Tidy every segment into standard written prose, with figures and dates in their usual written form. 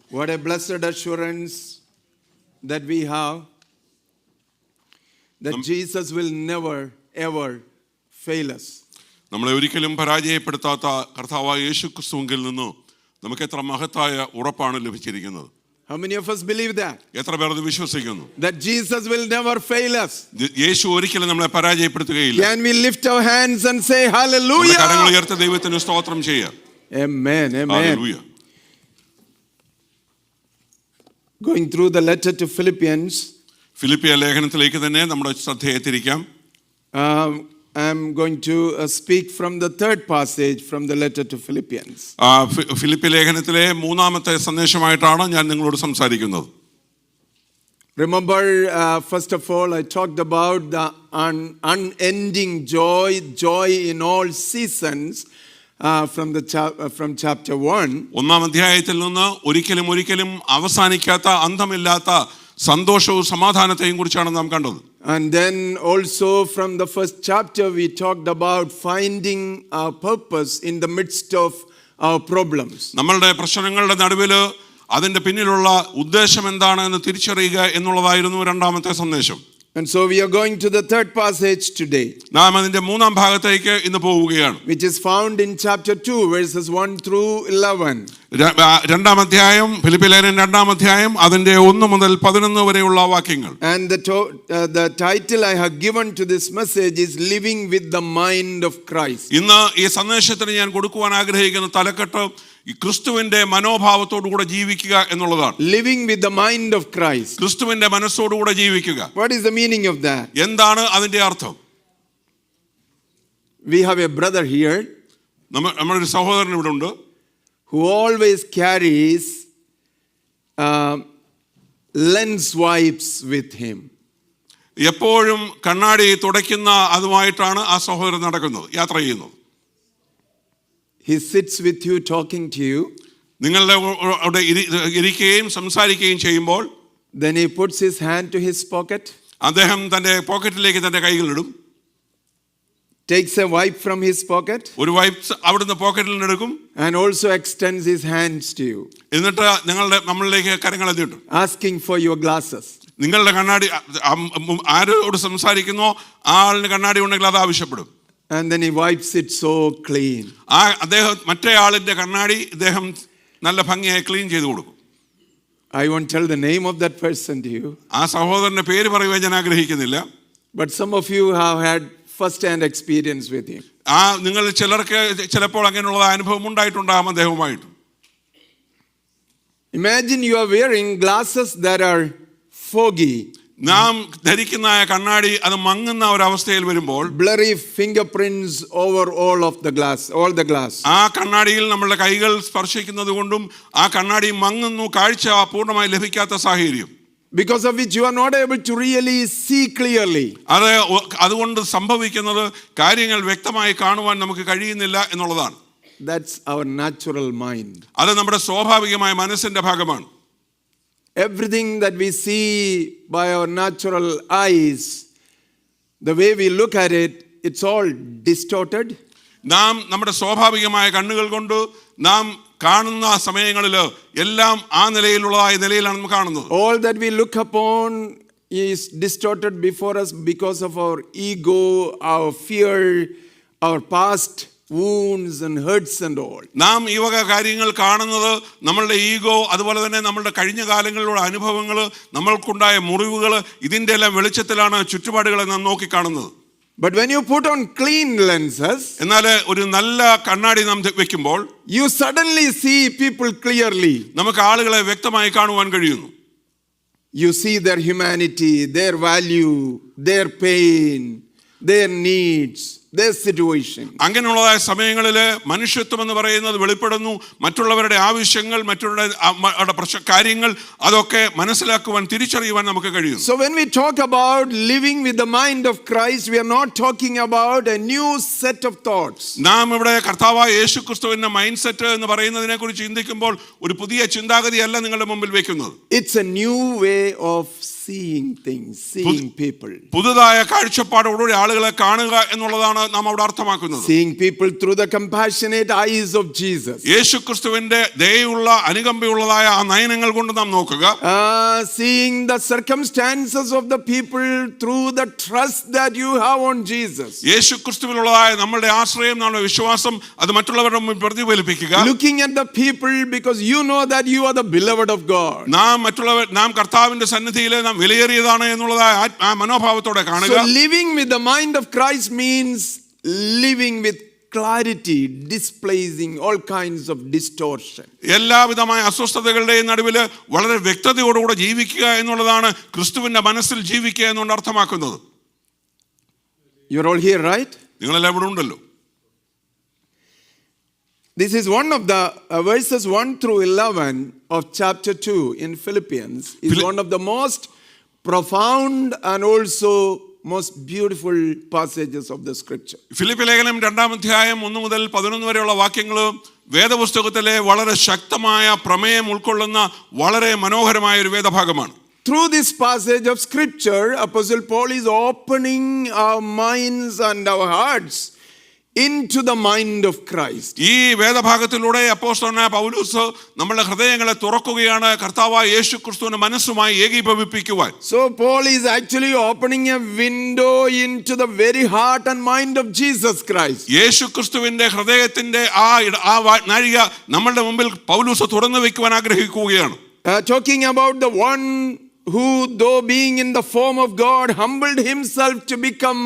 What a blessed assurance that we have that Jesus will never ever fail us. നമ്മളെ ഒരിക്കലും പരാജയപ്പെടുത്താത്ത കർത്താവായ യേശുക്രിസ്തുവിൽ നിന്ന് നമുക്ക് എത്ര മഹത്തായ ഉറപ്പാണ് ലഭിച്ചിരിക്കുന്നത്. How many of us believe that? എത്ര പേർ അത് വിശ്വസിക്കുന്നു? That Jesus will never fail us. യേശു ഒരിക്കലും നമ്മളെ പരാജയപ്പെടുത്തുകയില്ല. Can we lift our hands and say hallelujah? കരങ്ങൾ ഉയർത്തി ദൈവത്തിന് സ്തോത്രം ചെയ്യാം. Amen. Amen. Hallelujah. Going through the letter to Philippians. ഫിലിപ്പിയ ലേഖനത്തിലേക്ക് തന്നെ നമ്മുടെ ശ്രദ്ധയെ തിരിക്കാം. I'm going to speak from the third passage from the letter to Philippians. ഫിലിപ്പി ലേഖനത്തിലെ മൂന്നാമത്തെ സന്ദേശമായിട്ടാണ് ഞാൻ നിങ്ങളോട് സംസാരിക്കുന്നത്. Remember, first of all, I talked about the unending joy in all seasons from chapter 1. ഒന്നാം അധ്യായത്തിൽ നിന്ന് ഒരിക്കലും അവസാനിക്കാത്ത അന്തമില്ലാത്ത സന്തോഷവും സമാധാനത്തെയും കുറിച്ചാണ് നാം കണ്ടത്. And then also from the first chapter we talked about finding our purpose in the midst of our problems. നമ്മളുടെ പ്രശ്നങ്ങളുടെ നടുവിൽ അതിന്റെ പിന്നിലുള്ള ഉദ്ദേശം എന്താണ് എന്ന് തിരിച്ചറിയുക എന്നുള്ളതായിരുന്നു രണ്ടാമത്തെ സന്ദേശം. And so we are going to the third passage today. നാം അതിന്റെ മൂന്നാം ഭാഗത്തേക്ക് ഇന്ന് പോവുകയാണ്. Which is found in chapter 2 verses 1 through 11. രണ്ടാം അധ്യായം ഫിലിപ്പി ലേഖനം രണ്ടാം അധ്യായം അതിന്റെ 1 മുതൽ 11 വരെയുള്ള വാക്യങ്ങൾ. And the title I have given to this message is Living with the Mind of Christ. ഇന്ന് ഈ സന്ദേശത്തിന് ഞാൻ കൊടുക്കുവാൻ ആഗ്രഹിക്കുന്ന തലക്കെട്ട് ക്രിസ്തുവിന്റെ മനോഭാവത്തോടുകൂടെ ജീവിക്കുക എന്നുള്ളതാണ്. Living with the mind of Christ. ക്രിസ്തുവിന്റെ മനസ്സോടുകൂടെ ജീവിക്കുക. What is the meaning of that? എന്താണ് അതിന്റെ അർത്ഥം? We have a brother here. നമ്മുടെ ഒരു സഹോദരൻ ഇവിടെ ഉണ്ട്. Who always carries lens wipes with him. എപ്പോഴും കണ്ണാടി തുടയ്ക്കുന്ന അതുമായിട്ടാണ് ആ സഹോദരൻ നടക്കുന്നത്, യാത്ര ചെയ്യുന്നത്. He sits with you talking to you. നിങ്ങളുടെ അവിടെ ഇരിക്കുകയും സംസാരിക്കുകയും ചെയ്യുമ്പോൾ then he puts his hand to his pocket. അദ്ദേഹം തന്റെ പോക്കറ്റിലേക്ക് തന്റെ കൈകൾ ഇടും. Takes a wipe from his pocket. ഒരു വൈപ്സ് അവിടുന്ന് പോക്കറ്റിൽ നിന്ന് എടുക്കും. And also extends his hands to you. എന്നിട്ട് നമ്മളിലേക്ക് കരങ്ങൾ നീട്ടും. Asking for your glasses. നിങ്ങളുടെ കണ്ണാടി ആരോട് സംസാരിക്കുന്നോ ആ ആളിന് കണ്ണാടി ഉണ്ടെങ്കിൽ അത് ആവശ്യപ്പെടും. And then he wipes it so clean. അദ്ദേഹം മറ്റേ ആളിന്റെ കണ്ണാടി അദ്ദേഹം നല്ല ഭംഗിയായി ക്ലീൻ ചെയ്തു കൊടുക്കും. I won't tell the name of that person to you. ആ സഹോദരന്റെ പേര് പറയുവാൻ ഞാൻ ആഗ്രഹിക്കുന്നില്ല. But some of you have had first hand experience with him. നിങ്ങൾ ചിലർക്ക് ചിലപ്പോൾ അങ്ങനെയുള്ള അനുഭവം ഉണ്ടായിട്ടുണ്ടാകും അദ്ദേഹവുമായിട്ട്. Imagine you are wearing glasses that are foggy. നാം ധരിക്കുന്ന കണ്ണാടി അത് മങ്ങുന്ന ഒരു അവസ്ഥയിൽ വരുമ്പോൾ blurry fingerprints over all the glass. ആ കണ്ണാടിയിൽ നമ്മുടെ കൈകൾ സ്പർശിക്കുന്നത് കൊണ്ടും ആ കണ്ണാടി മങ്ങുന്നു, കാഴ്ച പൂർണ്ണമായി ലഭിക്കാത്ത സാഹചര്യം. Because of which you are not able to really see clearly. അതുകൊണ്ട് സംഭവിക്കുന്നത് കാര്യങ്ങൾ വ്യക്തമായി കാണുവാൻ നമുക്ക് കഴിയുന്നില്ല എന്നുള്ളതാണ്. That's our natural mind. അത് നമ്മുടെ സ്വാഭാവികമായ മനസ്സിന്റെ ഭാഗമാണ്. Everything that we see by our natural eyes, the way we look at it, it's all distorted. നാം നമ്മുടെ സ്വാഭാവികമായ കണ്ണുകൾ കൊണ്ട് നാം കാണുന്ന സമയങ്ങളിൽ എല്ലാം ആ നിലയിലാണ് നാം കാണുന്നത്. All that we look upon is distorted before us because of our ego, our fear, our past wounds and hurts and all. നാം ഈ വക കാര്യങ്ങൾ കാണുന്നത് നമ്മളുടെ ഈഗോ, അതുപോലെ തന്നെ നമ്മളുടെ കഴിഞ്ഞ കാലങ്ങളിലുള്ള അനുഭവങ്ങൾ, നമ്മൾക്കുണ്ടായ മുറിവുകൾ, ഇതിന്റെ എല്ലാം വെളിച്ചത്തിലാണ് ചുറ്റുപാടുകളെ നാം നോക്കി കാണുന്നത്. But when you put on clean lenses, എന്നാൽ ഒരു നല്ല കണ്ണാടി നാം വെക്കുമ്പോൾ you suddenly see people clearly. നമുക്ക് ആളുകളെ വ്യക്തമായി കാണുവാൻ കഴിയുന്നു. You see their humanity, their value, their pain, their needs, their situation. അങ്ങനെയുള്ളതായ സമയങ്ങളിൽ മനുഷ്യത്വം എന്ന് പറയുന്നത് വെളിപ്പെടുന്നു. മറ്റുള്ളവരുടെ ആവശ്യങ്ങൾ, മറ്റുള്ളവരുടെ കാര്യങ്ങൾ അതൊക്കെ മനസ്സിലാക്കുവാൻ, തിരിച്ചറിയുവാൻ നമുക്ക് കഴിയും. So when we talk about living with the mind of Christ, we are not talking about a new set of thoughts. നാം ഇവിടെ കർത്താവായ യേശുക്രിസ്തുവിന്റെ മൈൻഡ് സെറ്റ് എന്ന് പറയുന്നതിനെ കുറിച്ച് ചിന്തിക്കുമ്പോൾ ഒരു പുതിയ ചിന്താഗതിയല്ല നിങ്ങളുടെ മുമ്പിൽ വെക്കുന്നത്. It's a new way of seeing things, seeing people. പുതുതായ കാഴ്ചപ്പാടോടുകൂടി ആളുകളെ കാണുക എന്നുള്ളതാണ് എന്നാണ് നാം അവിടെ അർത്ഥമാക്കുന്നത്. Seeing people through the compassionate eyes of Jesus. യേശുക്രിസ്തുവിന്റെ ദയയുള്ള അനുകമ്പയുള്ളതായ ആ നയനങ്ങൾ കൊണ്ട് നാം നോക്കുക. Seeing the circumstances of the people through the trust that you have on Jesus. യേശുക്രിസ്തുവിലുള്ളതായ നമ്മുടെ ആശ്രയം, നമ്മുടെ വിശ്വാസം അത് മറ്റുള്ളവരുടെ മുമ്പിൽ പ്രതിഫലിപ്പിക്കുക. Looking at the people because you know that you are the beloved of God. നാം കർത്താവിന്റെ സന്നിധിയിലെ നാം വിലയേറിയതാണ് എന്നുള്ളതായ ആ മനോഭാവത്തോടെ കാണുക. So living with the mind of Christ means living with clarity, displacing all kinds of distortion. എല്ലാവിധമായ അസ്വസ്ഥതകളുടെയും നടുവിൽ വളരെ വ്യക്തതയോടുകൂടെ ജീവിക്കുക എന്നുള്ളതാണ് ക്രിസ്തുവിന്റെ മനസ്സിൽ ജീവിക്കുക എന്നുകൊണ്ട് അർത്ഥമാക്കുന്നത്. You're all here, right? നിങ്ങളെല്ലാം ഇവിടെ ഉണ്ടല്ലോ. This is one of the verses 1 through 11 of chapter 2 in Philippians. Is one of the most profound and also most beautiful passages of the scripture. Philippi ലേഖനം 2-ാം അധ്യായം 1 മുതൽ 11 വരെയുള്ള വാക്യങ്ങൾ വേദപുസ്തകത്തിലെ വളരെ ശക്തമായ പ്രമേയം ഉൾക്കൊള്ളുന്ന വളരെ മനോഹരമായ ഒരു വേദഭാഗമാണ്. Through this passage of scripture, Apostle Paul is opening our minds and our hearts into the mind of Christ. ഈ വേദഭാഗത്തിലൂടെ അപ്പോസ്തലനായ പൗലോസ് നമ്മുടെ ഹൃദയങ്ങളെ തുറക്കുകയാണ് കർത്താവായ യേശുക്രിസ്തുവിന്റെ മനസ്സുമായി ഏകീഭവിപ്പിക്കുവാൻ. So Paul is actually opening a window into the very heart and mind of Jesus Christ. യേശുക്രിസ്തുവിന്റെ ഹൃദയത്തിന്റെ ആ നാഴിക നമ്മുടെ മുമ്പിൽ പൗലോസ് തുറന്നു വെക്കുവാൻ ആഗ്രഹിക്കുകയാണ്. Talking about the one who, though being in the form of God, humbled himself to become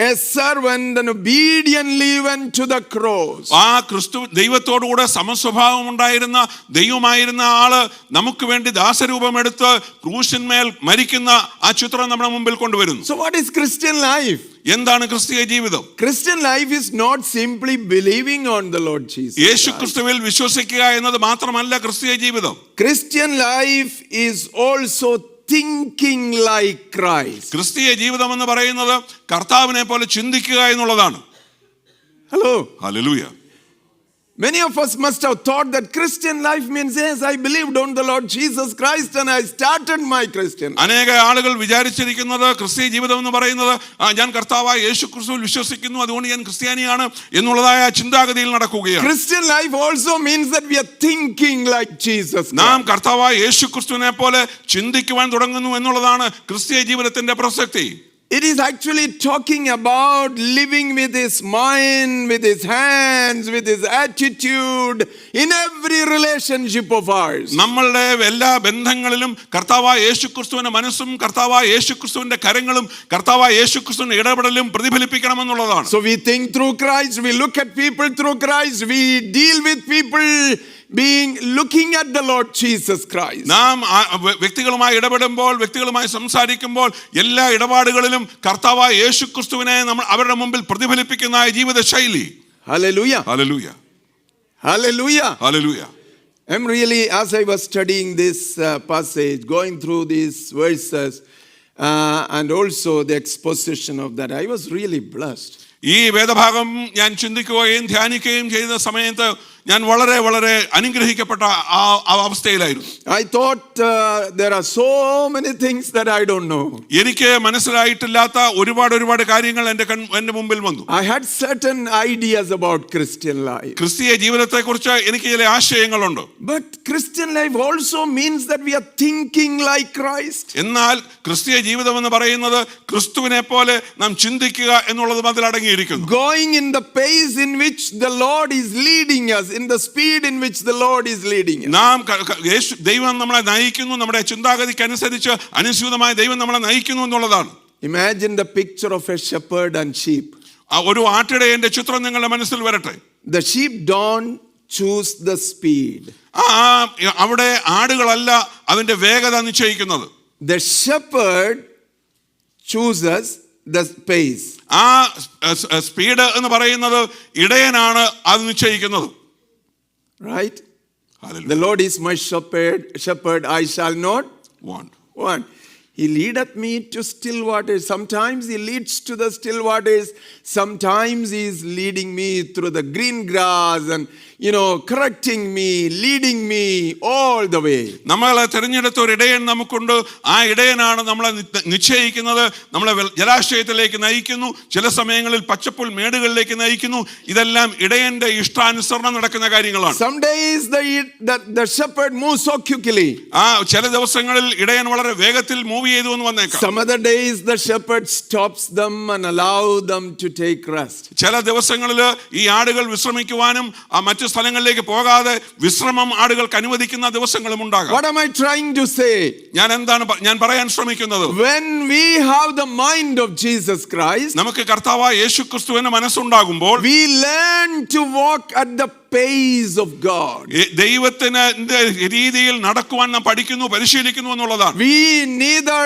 a servant and obediently went to the cross. ആ ക്രിസ്തു ദൈവത്തോടുകൂടെ സമസ്വഭാവം ഉണ്ടായിരുന്ന ദൈവമായിരുന്ന ആള് നമുക്ക് വേണ്ടി ദാസരൂപമെടുത്ത് ക്രൂശിന്മേൽ മരിക്കുന്ന ആ ചിത്രം നമ്മുടെ മുമ്പിൽ കൊണ്ടുവരുന്നു. So what is Christian life? എന്താണ് ക്രിസ്തീയ ജീവിതം? Christian life is not simply believing on the Lord Jesus. യേശുക്രിസ്തുവിൽ വിശ്വസിക്കുക എന്നത് മാത്രമല്ല ക്രിസ്തീയ ജീവിതം. Christian life is also thinking like Christ. ക്രിസ്തീയ ജീവിതം എന്ന് പറയുന്നത് കർത്താവിനെ പോലെ ചിന്തിക്കുക എന്നുള്ളതാണ്. Hello. Hallelujah. Many of us must have thought that Christian life means, yes, I believed on the Lord Jesus Christ and I started my Christian life. അനേക ആളുകൾ വിചാരിച്ചിരിക്കുന്നത് ക്രിസ്തീയ ജീവിതം എന്ന് പറയുന്നത് ഞാൻ കർത്താവായ യേശുക്രിസ്തുവിൽ വിശ്വസിക്കുന്നു, അതുകൊണ്ട് ഞാൻ ക്രിസ്ത്യാനിയാണ് എന്നുള്ളതായ ചിന്താഗതിയിൽ നടക്കുകയാണ്. Christian life also means that we are thinking like Jesus Christ. നാം കർത്താവായ യേശുക്രിസ്തുവിനെ പോലെ ചിന്തിക്കുവാൻ തുടങ്ങുന്നു എന്നുള്ളതാണ് ക്രിസ്തീയ ജീവിതത്തിന്റെ പ്രസക്തി. It is actually talking about living with his mind, with his hands, with his attitude, in every relationship of ours. നമ്മളുടെ എല്ലാ ബന്ധങ്ങളിലും കർത്താവായ യേശുക്രിസ്തുവിന്റെ മനസ്സും കർത്താവായ യേശുക്രിസ്തുവിന്റെ കരങ്ങളും കർത്താവായ യേശുക്രിസ്തുവിന്റെ ഇടപെടലും പ്രതിഫലിപ്പിക്കണമെന്നുള്ളതാണ്. So we think through Christ, we look at people through Christ, we deal with people looking at the Lord Jesus Christ. നാം വ്യക്തികളുമായി ഇടപെടുമ്പോൾ, വ്യക്തികളുമായി സംസാരിക്കുമ്പോൾ എല്ലാ ഇടപാടുകളിലും കർത്താവായ യേശുക്രിസ്തുവിനെ നമ്മൾ അവരുടെ മുമ്പിൽ പ്രതിഫലിപ്പിക്കുന്ന ജീവിത ശൈലി. Hallelujah. Hallelujah. Hallelujah. Hallelujah. I'm really, as I was studying this passage, going through these verses and also the exposition of that, I was really blessed. ഈ വേദഭാഗം ഞാൻ ചിന്തിക്കുകയും ധ്യാനിക്കുകയും ചെയ്ത സമയത്ത് ഞാൻ വളരെ വളരെ അനുഗ്രഹിക്കപ്പെട്ട ആ അവസ്ഥയിലായിരുന്നു. I thought there are so many things that I don't know. എനിക്ക് മനസ്സിലായിട്ടില്ലാത്ത ഒരുപാട് കാര്യങ്ങൾ എൻ്റെ മുമ്പിൽ വന്നു. I had certain ideas about Christian life. ക്രിസ്തീയ ജീവിതത്തെക്കുറിച്ച് എനിക്ക് ചില ആശയങ്ങളുണ്ട്. But Christian life also means that we are thinking like Christ. എന്നാൽ ക്രിസ്തീയ ജീവിതം എന്ന് പറയുന്നത് ക്രിസ്തുവിനെ പോലെ നാം ചിന്തിക്കുക എന്നുള്ളത് അതിൽ അടങ്ങിയിരിക്കുന്നു. Going in the pace in which the Lord is leading us, in the speed in which the Lord is leading us. നാം ദൈവം നമ്മളെ നയിക്കുന്നു, നമ്മുടെ ചിന്താഗതിക്ക് അനുസരിച്ച് അനുസൃതമായി ദൈവം നമ്മളെ നയിക്കുന്നു എന്നുള്ളതാണ്. Imagine the picture of a shepherd and sheep. ഒരു ആട്ടിടയന്റെ ചിത്രം നിങ്ങളുടെ മനസ്സിൽ വരട്ടെ. The sheep don't choose the speed. അവിടെ ആടുകളല്ല അതിന്റെ വേഗത നിശ്ചയിക്കുന്നത്. The shepherd chooses the pace. ആ സ്പീഡ് എന്ന് പറയുന്നത് ഇടയനാണ് അത് നിശ്ചയിക്കുന്നത്. Right? Hallelujah. The Lord is my shepherd, I shall not want. He leadeth me to still waters. Sometimes he leads to the still waters. Sometimes he is leading me through the green grass and, correcting me, leading me all the way. നമ്മളെ തിരഞ്ഞെടുത്ത ഒരു ഇടയൻ നമുക്കുണ്ട്. ആ ഇടയനാണ് നമ്മളെ നിശ്ചയിക്കുന്നത്, നമ്മളെ ജലാശയത്തിലേക്ക് നയിക്കുന്നു, ചില സമയങ്ങളിൽ പച്ചപ്പുൽ മേടുകളിലേക്ക് നയിക്കുന്നു. ഇതെല്ലാം ഇടയന്റെ ഇഷ്ടാനുസരണം നടക്കുന്ന കാര്യങ്ങളാണ്. Some days the shepherd moves so quickly. ചില ദിവസങ്ങളിൽ ഇടയൻ വളരെ വേഗത്തിൽ മൂവ് ചെയ്തു എന്ന് വന്നേക്കാം. Some other days the shepherd stops them and allow them to take rest. ചില ദിവസങ്ങളിൽ ഈ ആടുകൾ വിശ്രമിക്കുവാനും മറ്റു സ്ഥലങ്ങളിലേക്ക് പോകാതെ വിശ്രമം ആടുകൾക്ക് അനുവദിക്കുന്ന ദിവസങ്ങളും ഉണ്ടാകാം. What am I trying to say? ഞാൻ പറയാൻ ശ്രമിക്കുന്നത്, when we have the mind of Jesus Christ, നമുക്ക് കർത്താവായ യേശുക്രിസ്തുവിന്റെ മനസ്സുണ്ടാകുമ്പോൾ we learn to walk at the pace of God. ദൈവത്തിന്റെ രീതിയിൽ നടക്കുവാൻ നാം പഠിക്കുന്നു, പരിശീലിക്കുന്നു എന്നുള്ളതാണ്. We neither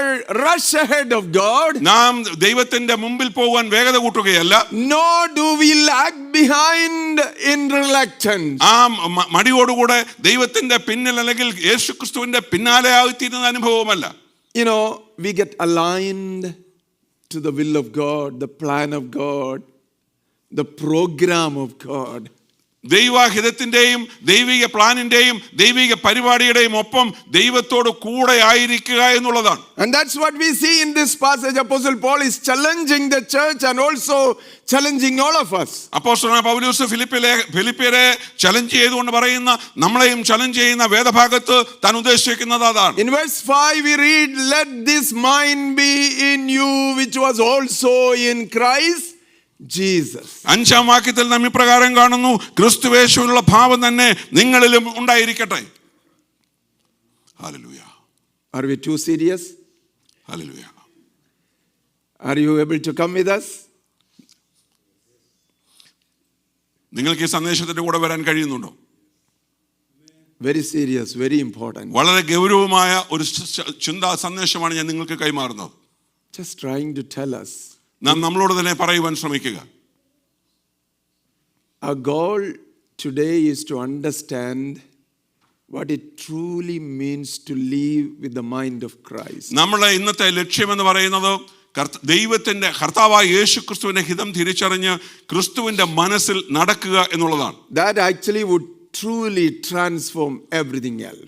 rush ahead of God, നാം ദൈവത്തിന്റെ മുമ്പിൽ പോകാൻ വേഗത കൂട്ടുകയല്ല, nor do we lag behind in reluctance. മടിയോടുകൂടെ ദൈവത്തിന്റെ പിന്നിൽ അല്ലെങ്കിൽ യേശുക്രിസ്തുവിന്റെ പിന്നാലെ ആയിത്തീരുന്ന അനുഭവമല്ല. We get aligned to the will of God, the plan of God, the program of God. ദൈവഹിതത്തിന്റെയും ദൈവിക പ്ലാനിന്റെയും ദൈവിക പരിപാടിയുടെയും ഒപ്പം ദൈവത്തോട് കൂടെ ആയിരിക്കുക എന്നുള്ളതാണ്. And that's what we see in this passage. Apostle Paul is challenging the church and also challenging all of us. അപ്പോസ്തലനായ പൗലോസ് ഫിലിപ്പിയരെ challenge ചെയ്തുകൊണ്ട് പറയുന്ന, നമ്മളെയും ചലഞ്ച് ചെയ്യുന്ന വേദഭാഗത്ത് താൻ ഉദ്ദേശിക്കുന്നത് അതാണ്. In verse 5 we read, let this mind be in you which was also in Christ Jesus. 5-ാം വാക്യത്തിൽ നാം ഇപ്രകാരം കാണുന്നു, ക്രിസ്തുയേശുവിലുള്ള ഭാവം തന്നെ നിങ്ങളിലും ഉണ്ടായിരിക്കട്ടെ. Hallelujah. Are we too serious? Hallelujah. Are you able to come with us? നിങ്ങൾക്ക് ഈ സന്ദേശത്തിന്റെ കൂടെ വരാൻ കഴിയുന്നുണ്ടോ? Very serious, very important. വളരെ ഗൗരവമായ ഒരു ചിന്താ സന്ദേശമാണ് ഞാൻ നിങ്ങൾക്ക് കൈമാറുന്നത്. Just trying to tell us. നാം നമ്മളോട് തന്നെ പറയുവാൻ ശ്രമിക്കുക. Our goal today is to understand what it truly means to live with the mind of Christ. നമ്മുടെ ഇന്നത്തെ ലക്ഷ്യമെന്ന് പറയുന്നത് ദൈവത്തിന്റെ കർത്താവായ യേശുക്രിസ്തുവിന്റെ ഹിതം തിരിച്ചറിഞ്ഞ് ക്രിസ്തുവിന്റെ മനസ്സിൽ നടക്കുക എന്നുള്ളതാണ്. That actually would truly transform everything else.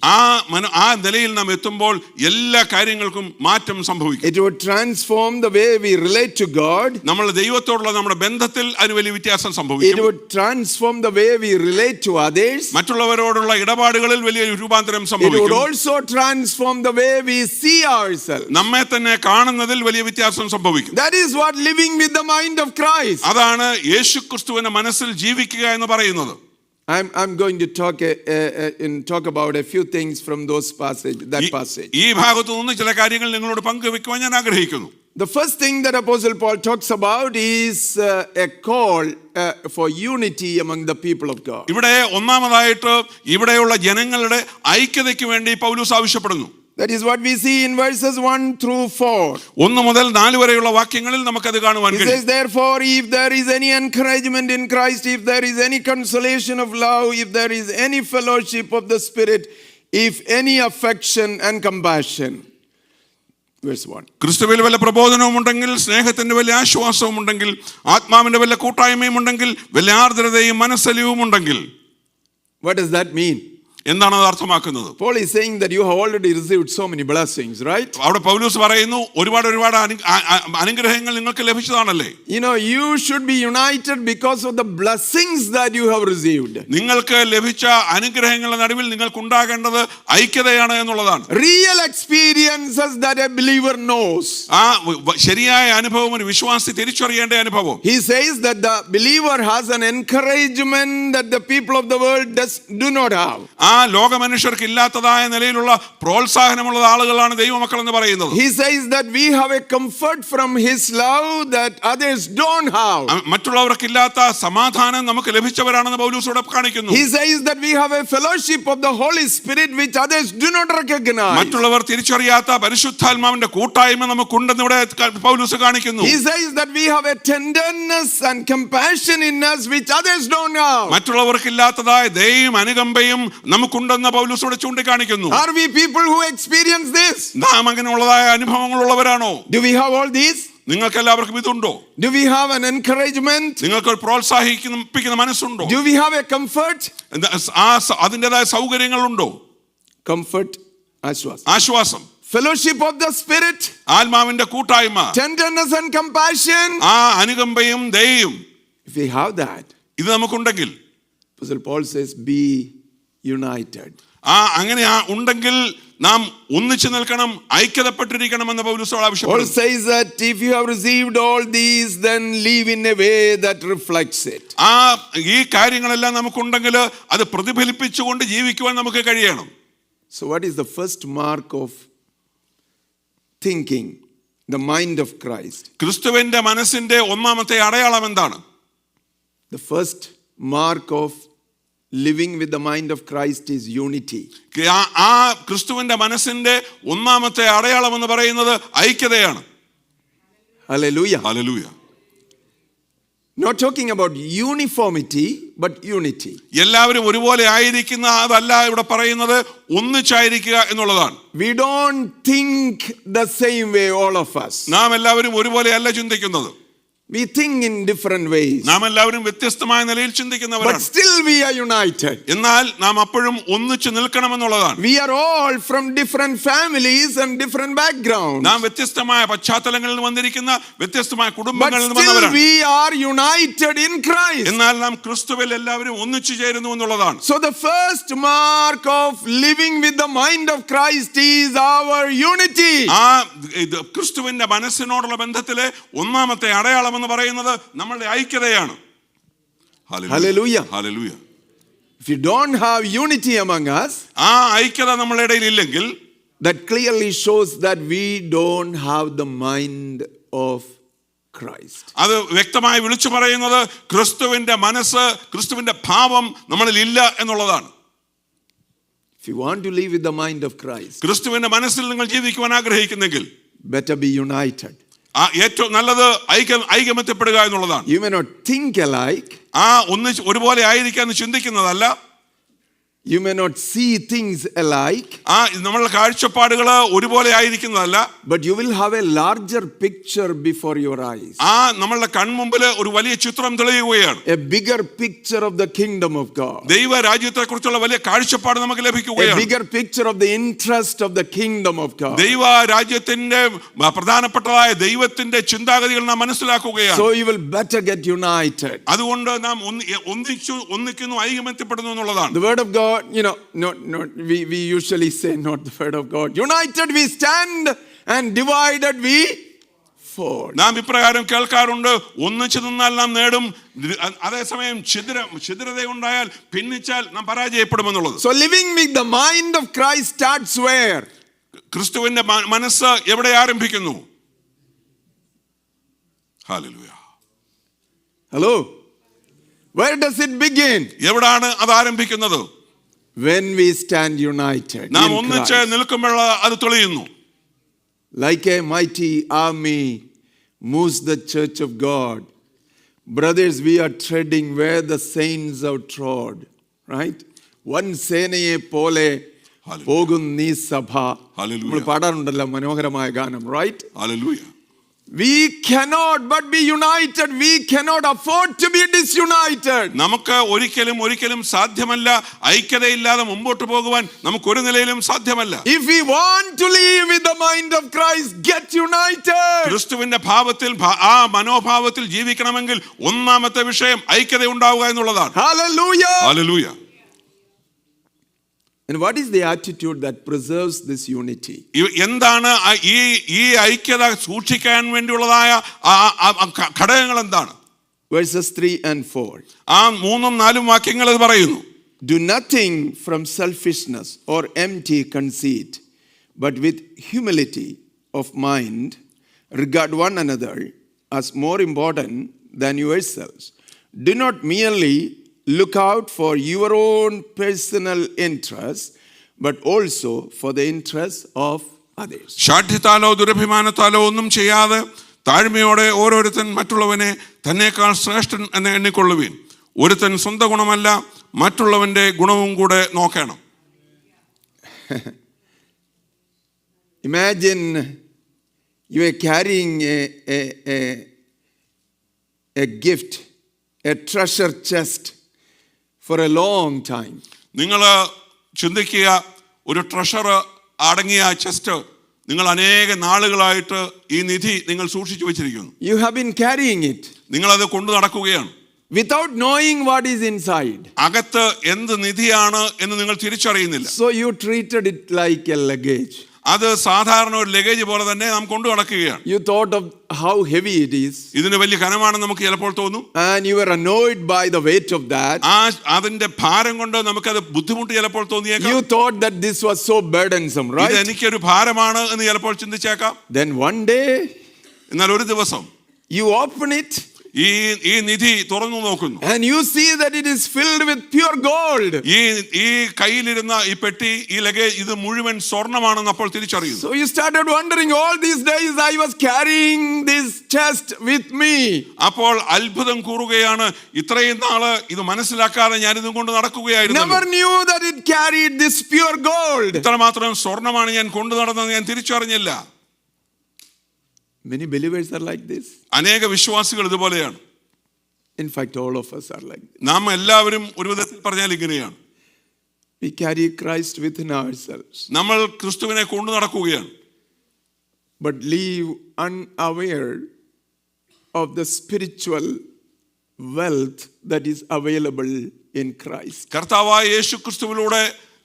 ആ നിലയിൽ നാം എത്തുമ്പോൾ എല്ലാ കാര്യങ്ങൾക്കും മാറ്റം സംഭവിക്കും. It would transform the way we relate to God. നമ്മൾ ദൈവത്തോടുള്ള നമ്മുടെ ബന്ധത്തിൽ അതിന് വലിയ വ്യത്യാസം സംഭവിക്കും. It would transform the way we relate to others. മറ്റുള്ളവരോടുള്ള ഇടപാടുകളിൽ വലിയ രൂപാന്തരം സംഭവിക്കും. It would also transform the way we see ourselves. നമ്മെ തന്നെ കാണുന്നതിൽ വലിയ വ്യത്യാസം സംഭവിക്കും. That is what living with the mind of Christ. അതാണ് യേശുക്രിസ്തുവിന്റെ മനസ്സിൽ ജീവിക്കുക എന്ന് പറയുന്നത്. I'm going to talk about a few things from that passage. ഈ ഭാഗത്തു നിന്ന് ചില കാര്യങ്ങൾ നിങ്ങളോട് പങ്കുവെക്കുവാൻ ഞാൻ ആഗ്രഹിക്കുന്നു. The first thing that Apostle Paul talks about is a call for unity among the people of God. ഇവിടെ ഒന്നാമതായിട്ട് ഇവിടെയുള്ള ജനങ്ങളുടെ ഐക്യതയ്ക്ക് വേണ്ടി പൗലോസ് ആവശ്യപ്പെടുന്നു. That is what we see in verses 1 through 4. 1 മുതൽ 4 വരെയുള്ള വാക്യങ്ങളിൽ നമുക്കത് കാണുവാൻ കഴിയും. He says, therefore, if there is any encouragement in Christ, if there is any consolation of love, if there is any fellowship of the Spirit, if any affection and compassion. Verse 1. ക്രിസ്തുവിൽ വല്ല പ്രബോധനവും ഉണ്ടെങ്കിൽ, സ്നേഹത്തിന്റെ വല്ല ആശ്വാസവും ഉണ്ടെങ്കിൽ, ആത്മാവിന്റെ വല്ല കൂട്ടായ്മയും ഉണ്ടെങ്കിൽ, വല്ല ആർദ്രതയും മനസ്സലിവും ഉണ്ടെങ്കിൽ. What does that mean? എന്താണ് അത് അർത്ഥമാക്കുന്നത്? Paul is saying that you have already received so many blessings, right? അവിടെ പൗലോസ് പറയുന്നു, ഒരുപാട് അനുഗ്രഹങ്ങൾ നിങ്ങൾക്ക് ലഭിച്ചതാണല്ലേ. You should be united because of the blessings that you have received. നിങ്ങൾക്ക് ലഭിച്ച അനുഗ്രഹങ്ങളുടെ നടുവിൽ നിങ്ങൾക്ക് ഉണ്ടാകേണ്ടത് ഐക്യതയാണ് എന്നുള്ളതാണ്. Real experiences that a believer knows. ശരിയായ അനുഭവം ഒരു വിശ്വാസി തിരിച്ചറിയേണ്ട അനുഭവം. He says that the believer has an encouragement that the people of the world do not have. ലോകമനുഷ്യർക്ക് ഇല്ലാത്തതായ നിലയിലുള്ള പ്രോത്സാഹനമുള്ള ആളുകളാണ് ദൈവമക്കൾ എന്ന് പറയുന്നത്. He says that we have a comfort from his love that others don't have. മറ്റുള്ളവർക്ക് ഇല്ലാത്ത സമാധാനം നമുക്ക് ലഭിച്ചവരാണെന്ന് പൗലോസ് ഇവിടെ കാണിക്കുന്നു. He says that we have a fellowship of the Holy Spirit which others do not recognize. മറ്റുള്ളവർ തിരിച്ചറിയാത്ത പരിശുദ്ധാത്മാവിന്റെ കൂട്ടായ്മ നമുക്കുണ്ടെന്ന് ഇവിടെ പൗലോസ് കാണിക്കുന്നു. He says that we have a tenderness and compassion in us which others don't have. മറ്റുള്ളവർക്ക് ഇല്ലാത്തതായ ദയയും അനുകമ്പയും നമുക്കുണ്ടെന്ന് പൗലോസോട് ചൂണ്ടിക്കാണിക്കുന്നു. Are we people who experience this? നാം അങ്ങനെയുള്ളതായ അനുഭവങ്ങളുള്ളവരാണോ? Do we have all these? നിങ്ങൾക്ക് എല്ലാവർക്കും ഇതുണ്ടോ? Do we have an encouragement? നിങ്ങൾക്ക് ഒരു പ്രോത്സാഹിപ്പിക്കുന്ന മനസ്സുണ്ടോ? Do we have a comfort? അതിൻ്റെതായ സൗകര്യങ്ങളുണ്ടോ? Comfort, ആശ്വാസം. ആശ്വാസം. Fellowship of the Spirit, ആത്മാവിന്റെ കൂട്ടായ്മ, tenderness and compassion. അനുകമ്പയും ദയയും. If we have that, ഇത് നമുക്കുണ്ടെങ്കിൽ, Apostle Paul says, be united. അങ്ങനെ ഉണ്ടെങ്കിൽ നാം ഒന്നിച്ചു നിൽക്കണം, ഐക്യതപ്പെട്ടിരിക്കണം എന്ന് പൗലോസ് Paul ആവശ്യപ്പെടുന്നു. says that if you have received all these, then live in a way that reflects it. ഈ കാര്യങ്ങളെല്ലാം നമുക്കുണ്ടെങ്കിൽ അത് പ്രതിഫലിപ്പിച്ചുകൊണ്ട് ജീവിക്കുവാൻ നമുക്ക് കഴിയണം. So what is the first mark of thinking, the mind of Christ? ക്രിസ്തുവിന്റെ മനസ്സിന്റെ ഒന്നാമത്തെ അടയാളം എന്താണ്? The first mark of living with the mind of Christ is unity. ക്രിസ്തുവിന്റെ മനസ്സിന്റെ ഒന്നാമത്തെ അടയാളം എന്ന് പറയുന്നത് ഐക്യതയാണ്. Hallelujah. Hallelujah. Not talking about uniformity, but unity. എല്ലാവരും ഒരുപോലെ ആയിരിക്കുന്ന അതല്ല ഇവിടെ പറയുന്നത്, ഒന്നിച്ചായിരിക്കുക എന്നുള്ളതാണ്. We don't think the same way, all of us. നാം എല്ലാവരും ഒരുപോലെ അല്ല ചിന്തിക്കുന്നത്. We think in different ways. നാം എല്ലാവരും വ്യത്യസ്തമായ നിലയിൽ ചിന്തിക്കുന്നവരാണ്. But still we are united. എന്നാൽ നാം അപ്പോഴും ഒന്നിച്ചു നിൽക്കണമെന്നുള്ളതാണ്. We are all from different families and different backgrounds. നാം വ്യത്യസ്തമായ പശ്ചാത്തലങ്ങളിൽ നിന്ന് വന്നിരിക്കുന്ന വ്യത്യസ്തമായ But കുടുംബങ്ങളിൽ നിന്ന് still വന്നവരാണ്. we are united in Christ. എന്നാൽ നാം ക്രിസ്തുവിൽ എല്ലാവരും ഒന്നിച്ചു ചേരുന്നു എന്നുള്ളതാണ്. So the first mark of living with the mind of Christ is our unity. ക്രിസ്തുവിന്റെ മനസ്സിനോടുള്ള ബന്ധത്തിലെ ഒന്നാമത്തെ അടയാളം എന്ന് പറയുന്നത് നമ്മളുടെ ഐക്യതയാണ്. Hallelujah. Hallelujah. If you don't have unity among us, ഐക്യത നമ്മുടെ ഇടയിൽ ഇല്ലെങ്കിൽ, that clearly shows that we don't have the mind of Christ. അത് വ്യക്തമായി വിളിച്ചു പറയുന്നത് ക്രിസ്തുവിന്റെ മനസ്സ്, ക്രിസ്തുവിന്റെ ഭാവം നമ്മളിൽ ഇല്ല എന്നുള്ളതാണ്. If you want to live with the mind of Christ, ക്രിസ്തുവിന്റെ മനസ്സിൽ നിങ്ങൾ ജീവിക്കുവാൻ ആഗ്രഹിക്കുന്നെങ്കിൽ better be united. ഏറ്റവും നല്ലത് ഐകമത്യപ്പെടുക എന്നുള്ളതാണ്. You may not think alike. ഒരുപോലെ ആയിരിക്കാന്ന് ചിന്തിക്കുന്നതല്ല. You may not see things alike. നമ്മളുടെ കാഴ്ചപ്പാടുകൾ ഒരുപോലെ ആയിരിക്കുന്നതല്ല. But you will have a larger picture before your eyes. നമ്മളുടെ കൺമുമ്പിൽ ഒരു വലിയ ചിത്രം തെളിയുകയാണ്. A bigger picture of the kingdom of God. ദൈവ രാജ്യത്തെക്കുറിച്ചുള്ള വലിയ കാഴ്ചപ്പാട് നമുക്ക് ലഭിക്കുകയാണ്. A bigger picture of the interest of the kingdom of God. ദൈവ രാജ്യത്തിന്റെ പ്രധാനപ്പെട്ടതായ ദൈവത്തിന്റെ ചിന്താഗതികൾ നാം മനസ്സിലാക്കുകയാണ്. So you will better get united. അതുകൊണ്ട് നാം ഒന്നിക്കുന്നു, ഐകമത്യപ്പെടുന്നു എന്നുള്ളതാണ്. The word of God, we usually say not the word of God. United we stand and divided we fall. നാം ഇപ്രകാരം കേൾക്കാറുണ്ട്, ഒന്നിച്ചു നിന്നാൽ നാം നേടും, അതേസമയം ഛിദ്രത ഉണ്ടായാൽ ഭിന്നിച്ചാൽ നാം പരാജയപ്പെടുമെന്നുള്ളത്. So living with the mind of Christ starts where? ക്രിസ്തുവിന്റെ മനസ്സ് എവിടെ ആരംഭിക്കുന്നു? Hallelujah. Hello. Where does it begin? എവിടാണ് അത് ആരംഭിക്കുന്നത്? When we stand united. നാം ഒന്നിച്ച് നിൽക്കുമ്പോൾ അത് തെളിയുന്നു. Like a mighty army moves the church of God. Brothers, we are treading where the saints have trod. Right? One സേനയെ പോലെ പോകും നീ സഭ. നമ്മൾ പാടാറുണ്ടല്ലോ മനോഹരമായ ഗാനം. Right? Hallelujah. We cannot but be united. We cannot afford to be disunited. നമുക്ക് ഒരിക്കലും സാധ്യമല്ല ഐക്യതയില്ലാതെ മുമ്പോട്ട് പോകുവാൻ. നമുക്ക് ഒരു നിലയിലും സാധ്യമല്ല. If we want to live with the mind of Christ, get united. ക്രിസ്തുവിന്റെ ഭാവത്തിൽ, മനോഭാവത്തിൽ ജീവിക്കണമെങ്കിൽ ഒന്നാമത്തെ വിഷയം ഐക്യത ഉണ്ടാവുക എന്നുള്ളതാണ്. Hallelujah. Hallelujah. And what is the attitude that preserves this unity? എന്താണ് ഈ ഐക്യത സൂക്ഷിക്കാൻ വേണ്ടിയുള്ളതായ ഘടകങ്ങൾ എന്താണ്? Verses 3 and 4. 3-4 വാക്യങ്ങൾ ഇത് പറയുന്നു. Do nothing from selfishness or empty conceit, but with humility of mind regard one another as more important than yourselves. Do not merely look out for your own personal interests, but also for the interests of others. ശാഠ്യത്താലോ ദുരഭിമാനത്താലോ ഒന്നും ചെയ്യാതെ താഴ്മയോടെ ഓരോരുത്തൻ മറ്റുള്ളവനെ തന്നേക്കാൾ ശ്രേഷ്ഠൻ എന്ന് എണ്ണിക്കൊള്ളുവീൻ. ഒരുത്തൻ സ്വന്തം ഗുണമല്ല, മറ്റുള്ളവന്റെ ഗുണവും കൂടെ നോക്കണം. Imagine you are carrying a gift, a treasure chest for a long time. നിങ്ങൾ ചിന്തിക്കുക, ഒരു ട്രഷർ അടങ്ങിയ ചെസ്റ്റ് നിങ്ങൾ അനേക നാളുകളായിട്ട് ഈ നിധി നിങ്ങൾ സൂക്ഷിച്ചു വെച്ചിരിക്കുന്നു. You have been carrying it നിങ്ങൾ അത് കൊണ്ടു നടക്കുകയാണ് without knowing what is inside. അകത്ത് എന്ത് നിധിയാണ് എന്ന് നിങ്ങൾ തിരിച്ചറിയുന്നില്ല. So you treated it like a luggage. അത് സാധാരണ ഒരു ലഗേജ് പോലെ തന്നെ നാം കൊണ്ടു നടക്കുകയാണ്. You thought of how heavy it is. ഇതിന് വലിയ കനമാണെന്ന് നമുക്ക് ചിലപ്പോൾ തോന്നും. And you were annoyed by the weight of that. അതിന്റെ ഭാരം കൊണ്ട് നമുക്കത് ബുദ്ധിമുട്ട് ചിലപ്പോൾ തോന്നിയേക്കാം. You thought that this was so burdensome, right? ഇത് എനിക്കൊരു ഭാരമാണ് എന്ന് ചിലപ്പോൾ ചിന്തിച്ചേക്കാം. Then one day, എന്നാൽ ഒരു ദിവസം you open it. ഈ നിധി തുറന്നു നോക്കുന്നു. And you see that it is filled with pure gold. ഈ കയ്യിലിരുന്ന ഈ പെട്ടി, ഈ ലഗേജ്, ഇത് മുഴുവൻ സ്വർണ്ണമാണെന്ന് അപ്പോൾ തിരിച്ചറിയുന്നു. So you started wondering, all these days I was carrying this chest with me. അപ്പോൾ അത്ഭുതം കൂറുകയാണ്, ഇത്രയും നാള് ഇത് മനസ്സിലാക്കാതെ ഞാൻ ഇതും കൊണ്ട് നടക്കുകയായിരുന്നു. Never knew that it carried this pure gold. ഇത്രമാത്രം സ്വർണ്ണമാണ് ഞാൻ കൊണ്ടു നടന്നത് ഞാൻ തിരിച്ചറിഞ്ഞില്ല. Many believers are like this. അനേക വിശ്വാസികൾ ഇതുപോലെയാണ്. In fact, all of us are like this. നാം എല്ലാവരും ഒരു വിധത്തിൽ പറഞ്ഞാൽ ഇങ്ങനെയാണ്. We carry Christ within ourselves, നമ്മൾ ക്രിസ്തുവിനെ കൊണ്ടു നടക്കുകയാണ്. but live unaware of the spiritual wealth that is available in Christ. കർത്താവായ യേശു ക്രിസ്തുവിലൂടെ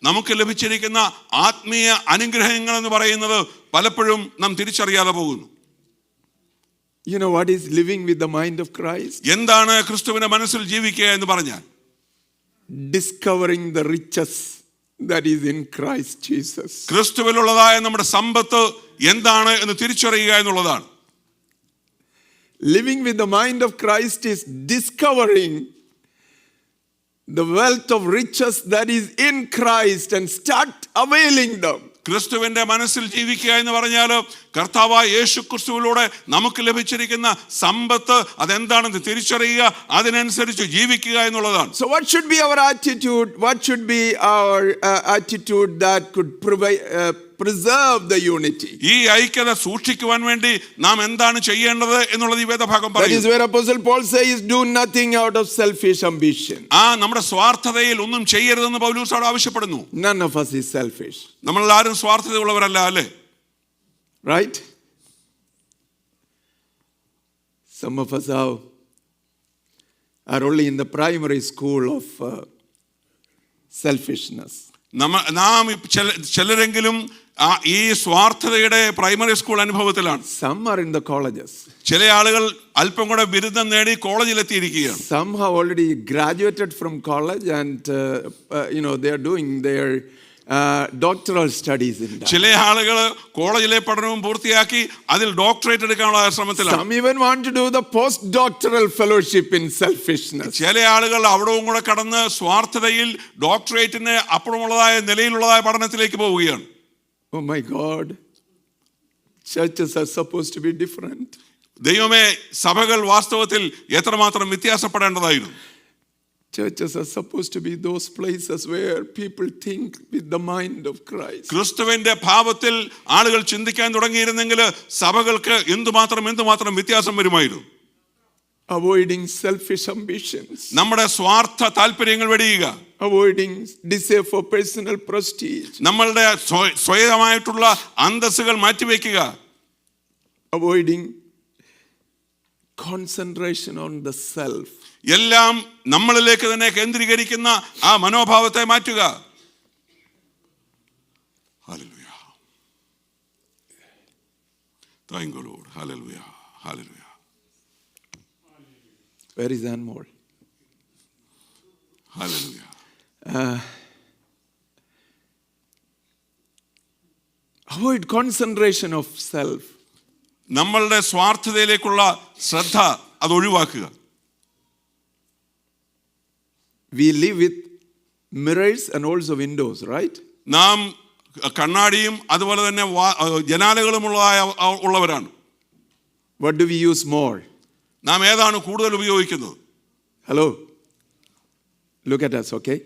നമുക്ക് ലഭിച്ചിരിക്കുന്ന ആത്മീയ അനുഗ്രഹങ്ങൾ എന്ന് പറയുന്നത് പലപ്പോഴും നാം തിരിച്ചറിയാതെ പോകുന്നു. You know what is living with the mind of Christ? എന്താണ് ക്രിസ്തുവിന്റെ മനസ്സിൽ ജീവിക്കുക എന്ന് പറഞ്ഞാൽ? Discovering the riches that is in Christ Jesus. ക്രിസ്തുവിലുള്ളതായ നമ്മുടെ സമ്പത്ത് എന്താണ് എന്ന് തിരിച്ചറിയുക എന്നുള്ളതാണ്. Living with the mind of Christ is discovering the wealth of riches that is in Christ and start availing them. ക്രിസ്തുവിന്റെ മനസ്സിൽ ജീവിക്കുക എന്ന് പറഞ്ഞാൽ കർത്താവായ യേശു ക്രിസ്തുവിലൂടെ നമുക്ക് ലഭിച്ചിരിക്കുന്ന സമ്പത്ത് അതെന്താണെന്ന് തിരിച്ചറിയുക, അതിനനുസരിച്ച് ജീവിക്കുക എന്നുള്ളതാണ്. So what should be our attitude? What should be our attitude that could preserve the unity? ഈ ഐക്യത സൂക്ഷിക്കുവാൻ വേണ്ടി നാം എന്താണ് ചെയ്യേണ്ടത് എന്നുള്ളത് ഈ വേദഭാഗം That is പറയുന്നു. where Apostle Paul says, do nothing out of selfish ambition. നമ്മുടെ സ്വാർത്ഥതയിൽ ഒന്നും ചെയ്യരുതെന്ന് പൗലോസ് ആവശ്യപ്പെടുന്നു. None of us is selfish. നമ്മൾ ആരും സ്വാർത്ഥതയുള്ളവരല്ല, അല്ലേ? Right? Some of us are only in the primary school of selfishness. നാം ചിലരെങ്കിലും ഈ സ്വാർത്ഥതയുടെ പ്രൈമറി സ്കൂൾ അനുഭവത്തിലാണ്. Some are in the colleges. ചില ആളുകൾ അല്പം കൂടെ ബിരുദം നേടി കോളേജിലെത്തിയിരിക്കുകയാണ്. Some have already graduated from college and they are doing their doctoral studies in that. ചില ആളുകൾ കോളേജിലെ പഠനവും പൂർത്തിയാക്കി അതിൽ ഡോക്ടറേറ്റ് എടുക്കാനുള്ള ശ്രമത്തിലാണ്. Some even want to do the postdoctoral fellowship in selfishness. ചില ആളുകൾ അവിടവും കൂടെ കടന്ന് സ്വാർത്ഥതയിൽ ഡോക്ടറേറ്റിന് അപ്പുറമുള്ളതായ നിലയിലുള്ളതായ പഠനത്തിലേക്ക് പോവുകയാണ്. Oh my God, churches are supposed to be different. ദൈവമേ, സഭകൾ വാസ്തവത്തിൽ എത്രമാത്രം വ്യത്യാസപ്പെടേണ്ടതായിരുന്നു. Churches are supposed to be those places where people think with the mind of Christ. ക്രിസ്തുവിന്റെ ഭാവത്തിൽ ആളുകൾ ചിന്തിക്കാൻ തുടങ്ങിയിരുന്നെങ്കിൽ സഭകൾക്ക് എന്തുമാത്രം വ്യത്യാസം വരുമായിരുന്നു. Avoiding selfish ambitions. നമ്മുടെ സ്വാർത്ഥ താല്പര്യങ്ങൾ വെടിയുക. Avoiding desire for personal prestige. നമ്മളുടെ സ്വയമായിട്ടുള്ള അന്തസ്സുകൾ മാറ്റിവെക്കുക. Avoiding concentration on the self. എല്ലാം നമ്മളിലേക്ക് തന്നെ കേന്ദ്രീകരിക്കുന്ന ആ മനോഭാവത്തെ മാറ്റുക. Hallelujah. Thank you Lord. Hallelujah. Hallelujah. Where is Anmol? Hallelujah. Avoid concentration of self. നമ്മളുടെ സ്വാർത്ഥതയിലേക്കുള്ള ശ്രദ്ധ അത് ഒഴിവാക്കുക. We live with mirrors and also windows, right? നാം കണ്ണാടിയും അതുപോലെ തന്നെ ജനാലകളുമുള്ളവരാണ്. What do we use more? നാം ഏതാണ് കൂടുതൽ ഉപയോഗിക്കുന്നത്? Hello? Look at us, okay?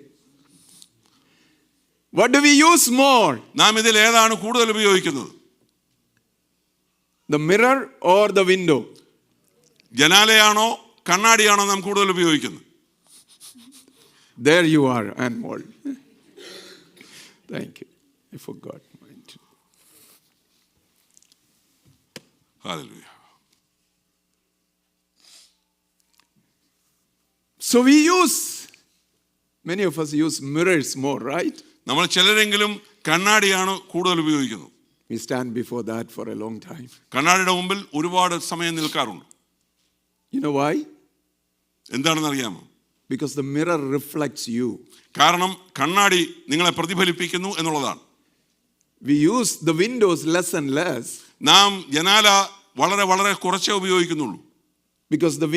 What do we use more? നാം ഇതിൽ ഏതാണ് കൂടുതൽ ഉപയോഗിക്കുന്നത്? The mirror or the window? ജനാലയാണോ കണ്ണാടിയാണോ നാം കൂടുതൽ ഉപയോഗിക്കുന്നത്? There you are, Anmol. Thank you. I forgot mine too. Hallelujah. So many of us use mirrors more, right? നമ്മൾ ചിലരെങ്കിലും കണ്ണാടിയാണ് കൂടുതൽ ഉപയോഗിക്കുന്നത്. We stand before that for a long time. കണ്ണാടിയുടെ മുമ്പിൽ ഒരുപാട് സമയം നിൽക്കാറുണ്ട്. You know why? എന്താണെന്ന് അറിയാമോ? Because the mirror reflects you. കാരണം കണ്ണാടി നിങ്ങളെ പ്രതിഫലിപ്പിക്കുന്നു എന്നുള്ളതാണ്. We use the windows less and less. നാം ജനാല വളരെ വളരെ കുറച്ചേ ഉപയോഗിക്കുന്നുള്ളൂ. Because the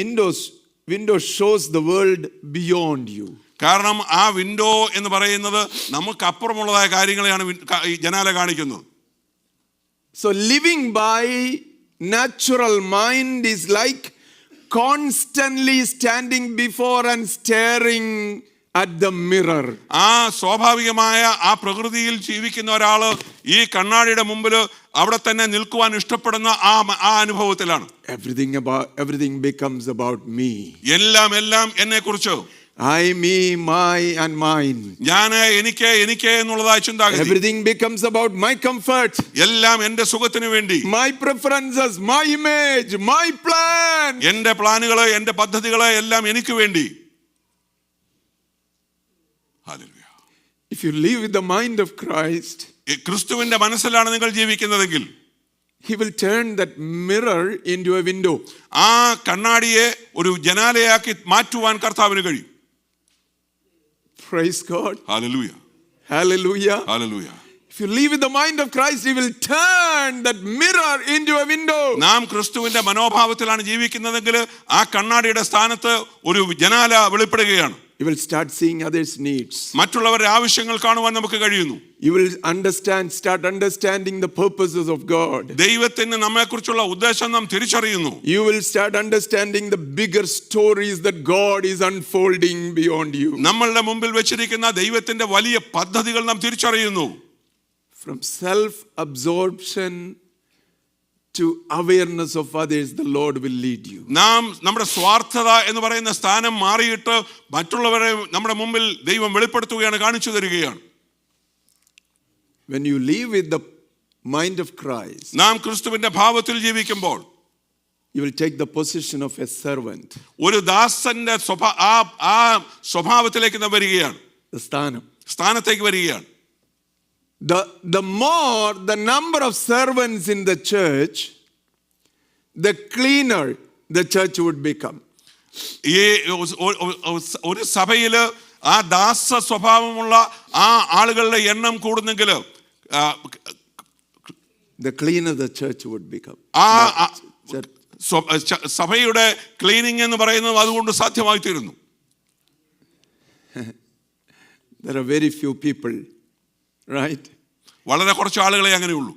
window shows the world beyond you. കാരണം ആ വിൻഡോ എന്ന് പറയുന്നത് നമുക്ക് അപ്പുറമുള്ളതായ കാര്യങ്ങളെയാണ് ഈ ജനാല കാണിക്കുന്നത്. So living by natural mind is like constantly standing before and staring at the mirror. ആ സ്വാഭാവികമായ ആ പ്രകൃതിയിൽ ജീവിക്കുന്ന ഒരാള് ഈ കണ്ണാടിയുടെ മുമ്പിൽ അവിടെ തന്നെ നിൽക്കുവാൻ ഇഷ്ടപ്പെടുന്ന ആ അനുഭവത്തിലാണ്. Everything becomes about me. എല്ലാം എന്നെ കുറിച്ച്. I, me, my and mine. ഞാന് എനിക്ക് എന്നുള്ളതായ ചിന്താഗതി. Everything becomes about my comfort. എല്ലാം എന്റെ സുഖത്തിന് വേണ്ടി. My preferences, my image, my plan. എന്റെ പ്ലാനുകള് എന്റെ പദ്ധതികള് എല്ലാം എനിക്ക് വേണ്ടി. Hallelujah. If you live with the mind of Christ, ക്രിസ്തുവിന്റെ മനസ്സിലാണ് നിങ്ങൾ ജീവിക്കുന്നതെങ്കിൽ He will turn that mirror into a window. ആ കണ്ണാടിയെ ഒരു ജനാലയാക്കി മാറ്റുവാൻ കർത്താവിന് കഴിയും. Praise God. Hallelujah. Hallelujah. Hallelujah. If you live with the mind of Christ, He will turn that mirror into a window. നാം ക്രിസ്തുവിന്റെ മനോഭാവത്തിലാണ് ജീവിക്കുന്നതെങ്കിൽ ആ കണ്ണാടിയുടെ സ്ഥാനത്ത് ഒരു ജനാല വെളിപ്പെടുകയാണ്. You will start seeing others' needs. മറ്റുള്ളവരുടെ ആവശ്യങ്ങൾ കാണുവാൻ നമുക്ക് കഴിയുന്നു. You will start understanding the purposes of God. ദൈവത്തിന് നമ്മെക്കുറിച്ചുള്ള ഉദ്ദേശം നാം തിരിച്ചറിയുന്നു. You will start understanding the bigger stories that God is unfolding beyond you. നമ്മളുടെ മുമ്പിൽ വെച്ചിരിക്കുന്ന ദൈവത്തിന്റെ വലിയ പദ്ധതികൾ നാം തിരിച്ചറിയുന്നു. From self-absorption to awareness of others, the Lord will lead you. നാം നമ്മുടെ സ്വാർത്ഥത എന്ന് പറയുന്ന സ്ഥാനം മാറിയിട്ട് മറ്റുള്ളവരെ നമ്മുടെ മുമ്പിൽ ദൈവം വെളിപ്പെടുത്തുകയാണ്, കാണിച്ചു തരികയാണ്. When you live with the mind of Christ, നാം ക്രിസ്തുവിന്റെ ഭാവത്തിൽ ജീവിക്കുമ്പോൾ you will take the position of a servant. ഒരു ദാസന്റെ ആ സ്വഭാവത്തിലേക്ക് നാം വരികയാണ്, സ്ഥാനത്തേക്ക് വരികയാണ്. The more the number of servants in the church, the cleaner the church would become. ഈ ഒരു സഭയില് ആ ദാസ സ്വഭാവമുള്ള ആ ആളുകളുടെ എണ്ണം കൂടുന്നെങ്കിൽ the cleaner the church would become. സഭയുടെ ക്ലീനിങ് എന്ന് പറയുന്നത് അതുകൊണ്ട് സാധ്യമായി തീരുന്നു. There are very few people, right? വളരെ കുറച്ച് ആളുകളെ അങ്ങനെയുള്ളൂ.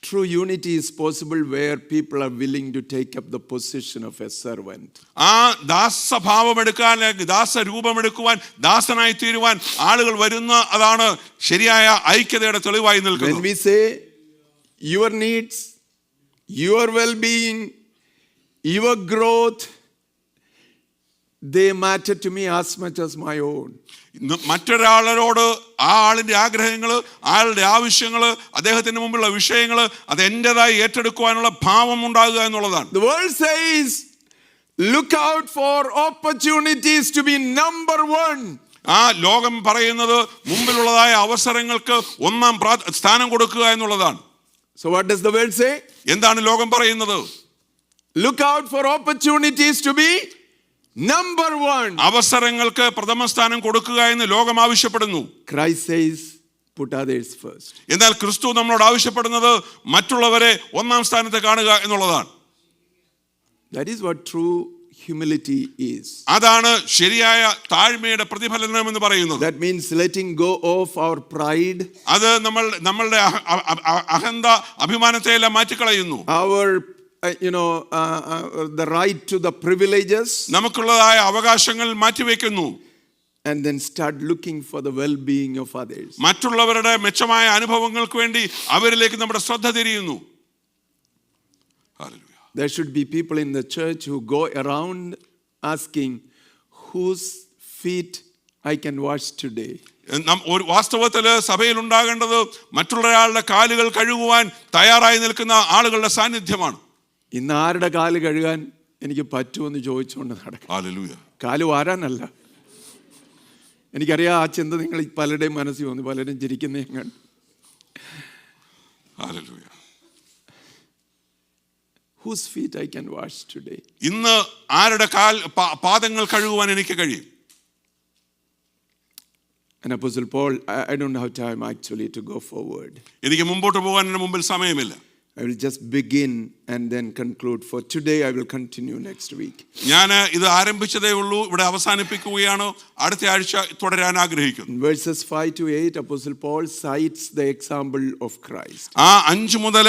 True unity is possible where people are willing to take up the position of a servant. ആ ദാസഭാവം എടുക്കാൻ, ദാസരൂപം എടുക്കുവാൻ, ദാസനായി തീരുവാൻ ആളുകൾ വരുന്ന അതാണ് ശരിയായ ഐക്യതയുടെ തെളിവായി നിൽക്കുന്നത്. When we say your needs, your well-being, your growth, they matter to me as much as my own. മറ്റൊരാളോട് ആ ആളിന്റെ ആഗ്രഹങ്ങൾ, ആളുടെ ആവശ്യങ്ങൾ, അദ്ദേഹത്തിന് മുമ്പുള്ള വിഷയങ്ങൾ അത് എന്റേതായി ഏറ്റെടുക്കുവാനുള്ള ഭാവം ഉണ്ടാകുക എന്നുള്ളതാണ്. The world says, look out for opportunities to be number one. ആ ലോകം പറയുന്നത് മുമ്പിലുള്ളതായ അവസരങ്ങൾക്ക് ഒന്നാം സ്ഥാനം കൊടുക്കുക എന്നുള്ളതാണ്. So what does the world say? എന്താണ് ലോകം പറയുന്നത്? Look out for opportunities to be number one. അവസരങ്ങൾക്ക് പ്രഥമ സ്ഥാനം കൊടുക്കുക എന്ന് ലോകം ആവശ്യപ്പെടുന്നു. Christ says, put others first. എന്നാൽ ക്രിസ്തു നമ്മളോട് ആവശ്യപ്പെടുന്നത് മറ്റുള്ളവരെ ഒന്നാം സ്ഥാനത്ത് കാണുക എന്നുള്ളതാണ്. That is what true humility is. അതാണ് ശരിയായ താഴ്മയുടെ പ്രതിഫലനം എന്ന് പറയുന്നത്. That means letting go of our pride. അത് നമ്മളുടെ അഹന്ത അഭിമാനത്തെ എല്ലാം മാറ്റിക്കളയുന്നു. Our the right to the privileges. നമുക്കുള്ളതായ അവകാശങ്ങൾ മാറ്റിവെക്കുന്നു. and then start looking for the well-being of others. മറ്റുള്ളവരുടെ മെച്ചമായ അനുഭവങ്ങൾക്ക് വേണ്ടി അവരിലേക്ക് നമ്മുടെ ശ്രദ്ധ തിരിയുന്നു. Hallelujah. There should be people in the church who go around asking, whose feet I can wash today. ഒരു വാസ്തവത്തിൽ സഭയിൽ ഉണ്ടാകേണ്ടത് മറ്റുള്ളയാളുടെ കാലുകൾ കഴുകുവാൻ തയ്യാറായി നിൽക്കുന്ന ആളുകളുടെ സാന്നിധ്യമാണ്. ഇന്ന് ആരുടെ കാല് കഴുകാൻ എനിക്ക് പറ്റുമെന്ന് ചോദിച്ചുകൊണ്ട് നടക്കും. ഹല്ലേലൂയ. കാല് വാരാനല്ല. എനിക്കറിയാം ആ ചിന്ത നിങ്ങൾ പലരുടെയും മനസ്സിൽ വന്നു, പലരും ചിരിക്കുന്നേ കണ്ടു. Hallelujah. Whose feet I can wash today? ഇന്ന് ആരുടെ പാദങ്ങൾ കഴുകുവാൻ എനിക്ക് കഴിയും? And Apostle Paul, I don't have time actually to go forward. എനിക്ക് മുമ്പോട്ട് പോകാൻ എൻ്റെ മുമ്പിൽ സമയമില്ല. I will just begin and then conclude. For today, I will continue next week. ഞാൻ ഇത് ആരംഭിച്ചതേ ഉള്ളൂ, ഇവിടെ അവസാനിപ്പിക്കുകയാണ്. അടുത്ത ആഴ്ച തുടരാൻ ആഗ്രഹിക്കുന്നു. In verses 5 to 8, Apostle Paul cites the example of Christ. ആ 5 മുതൽ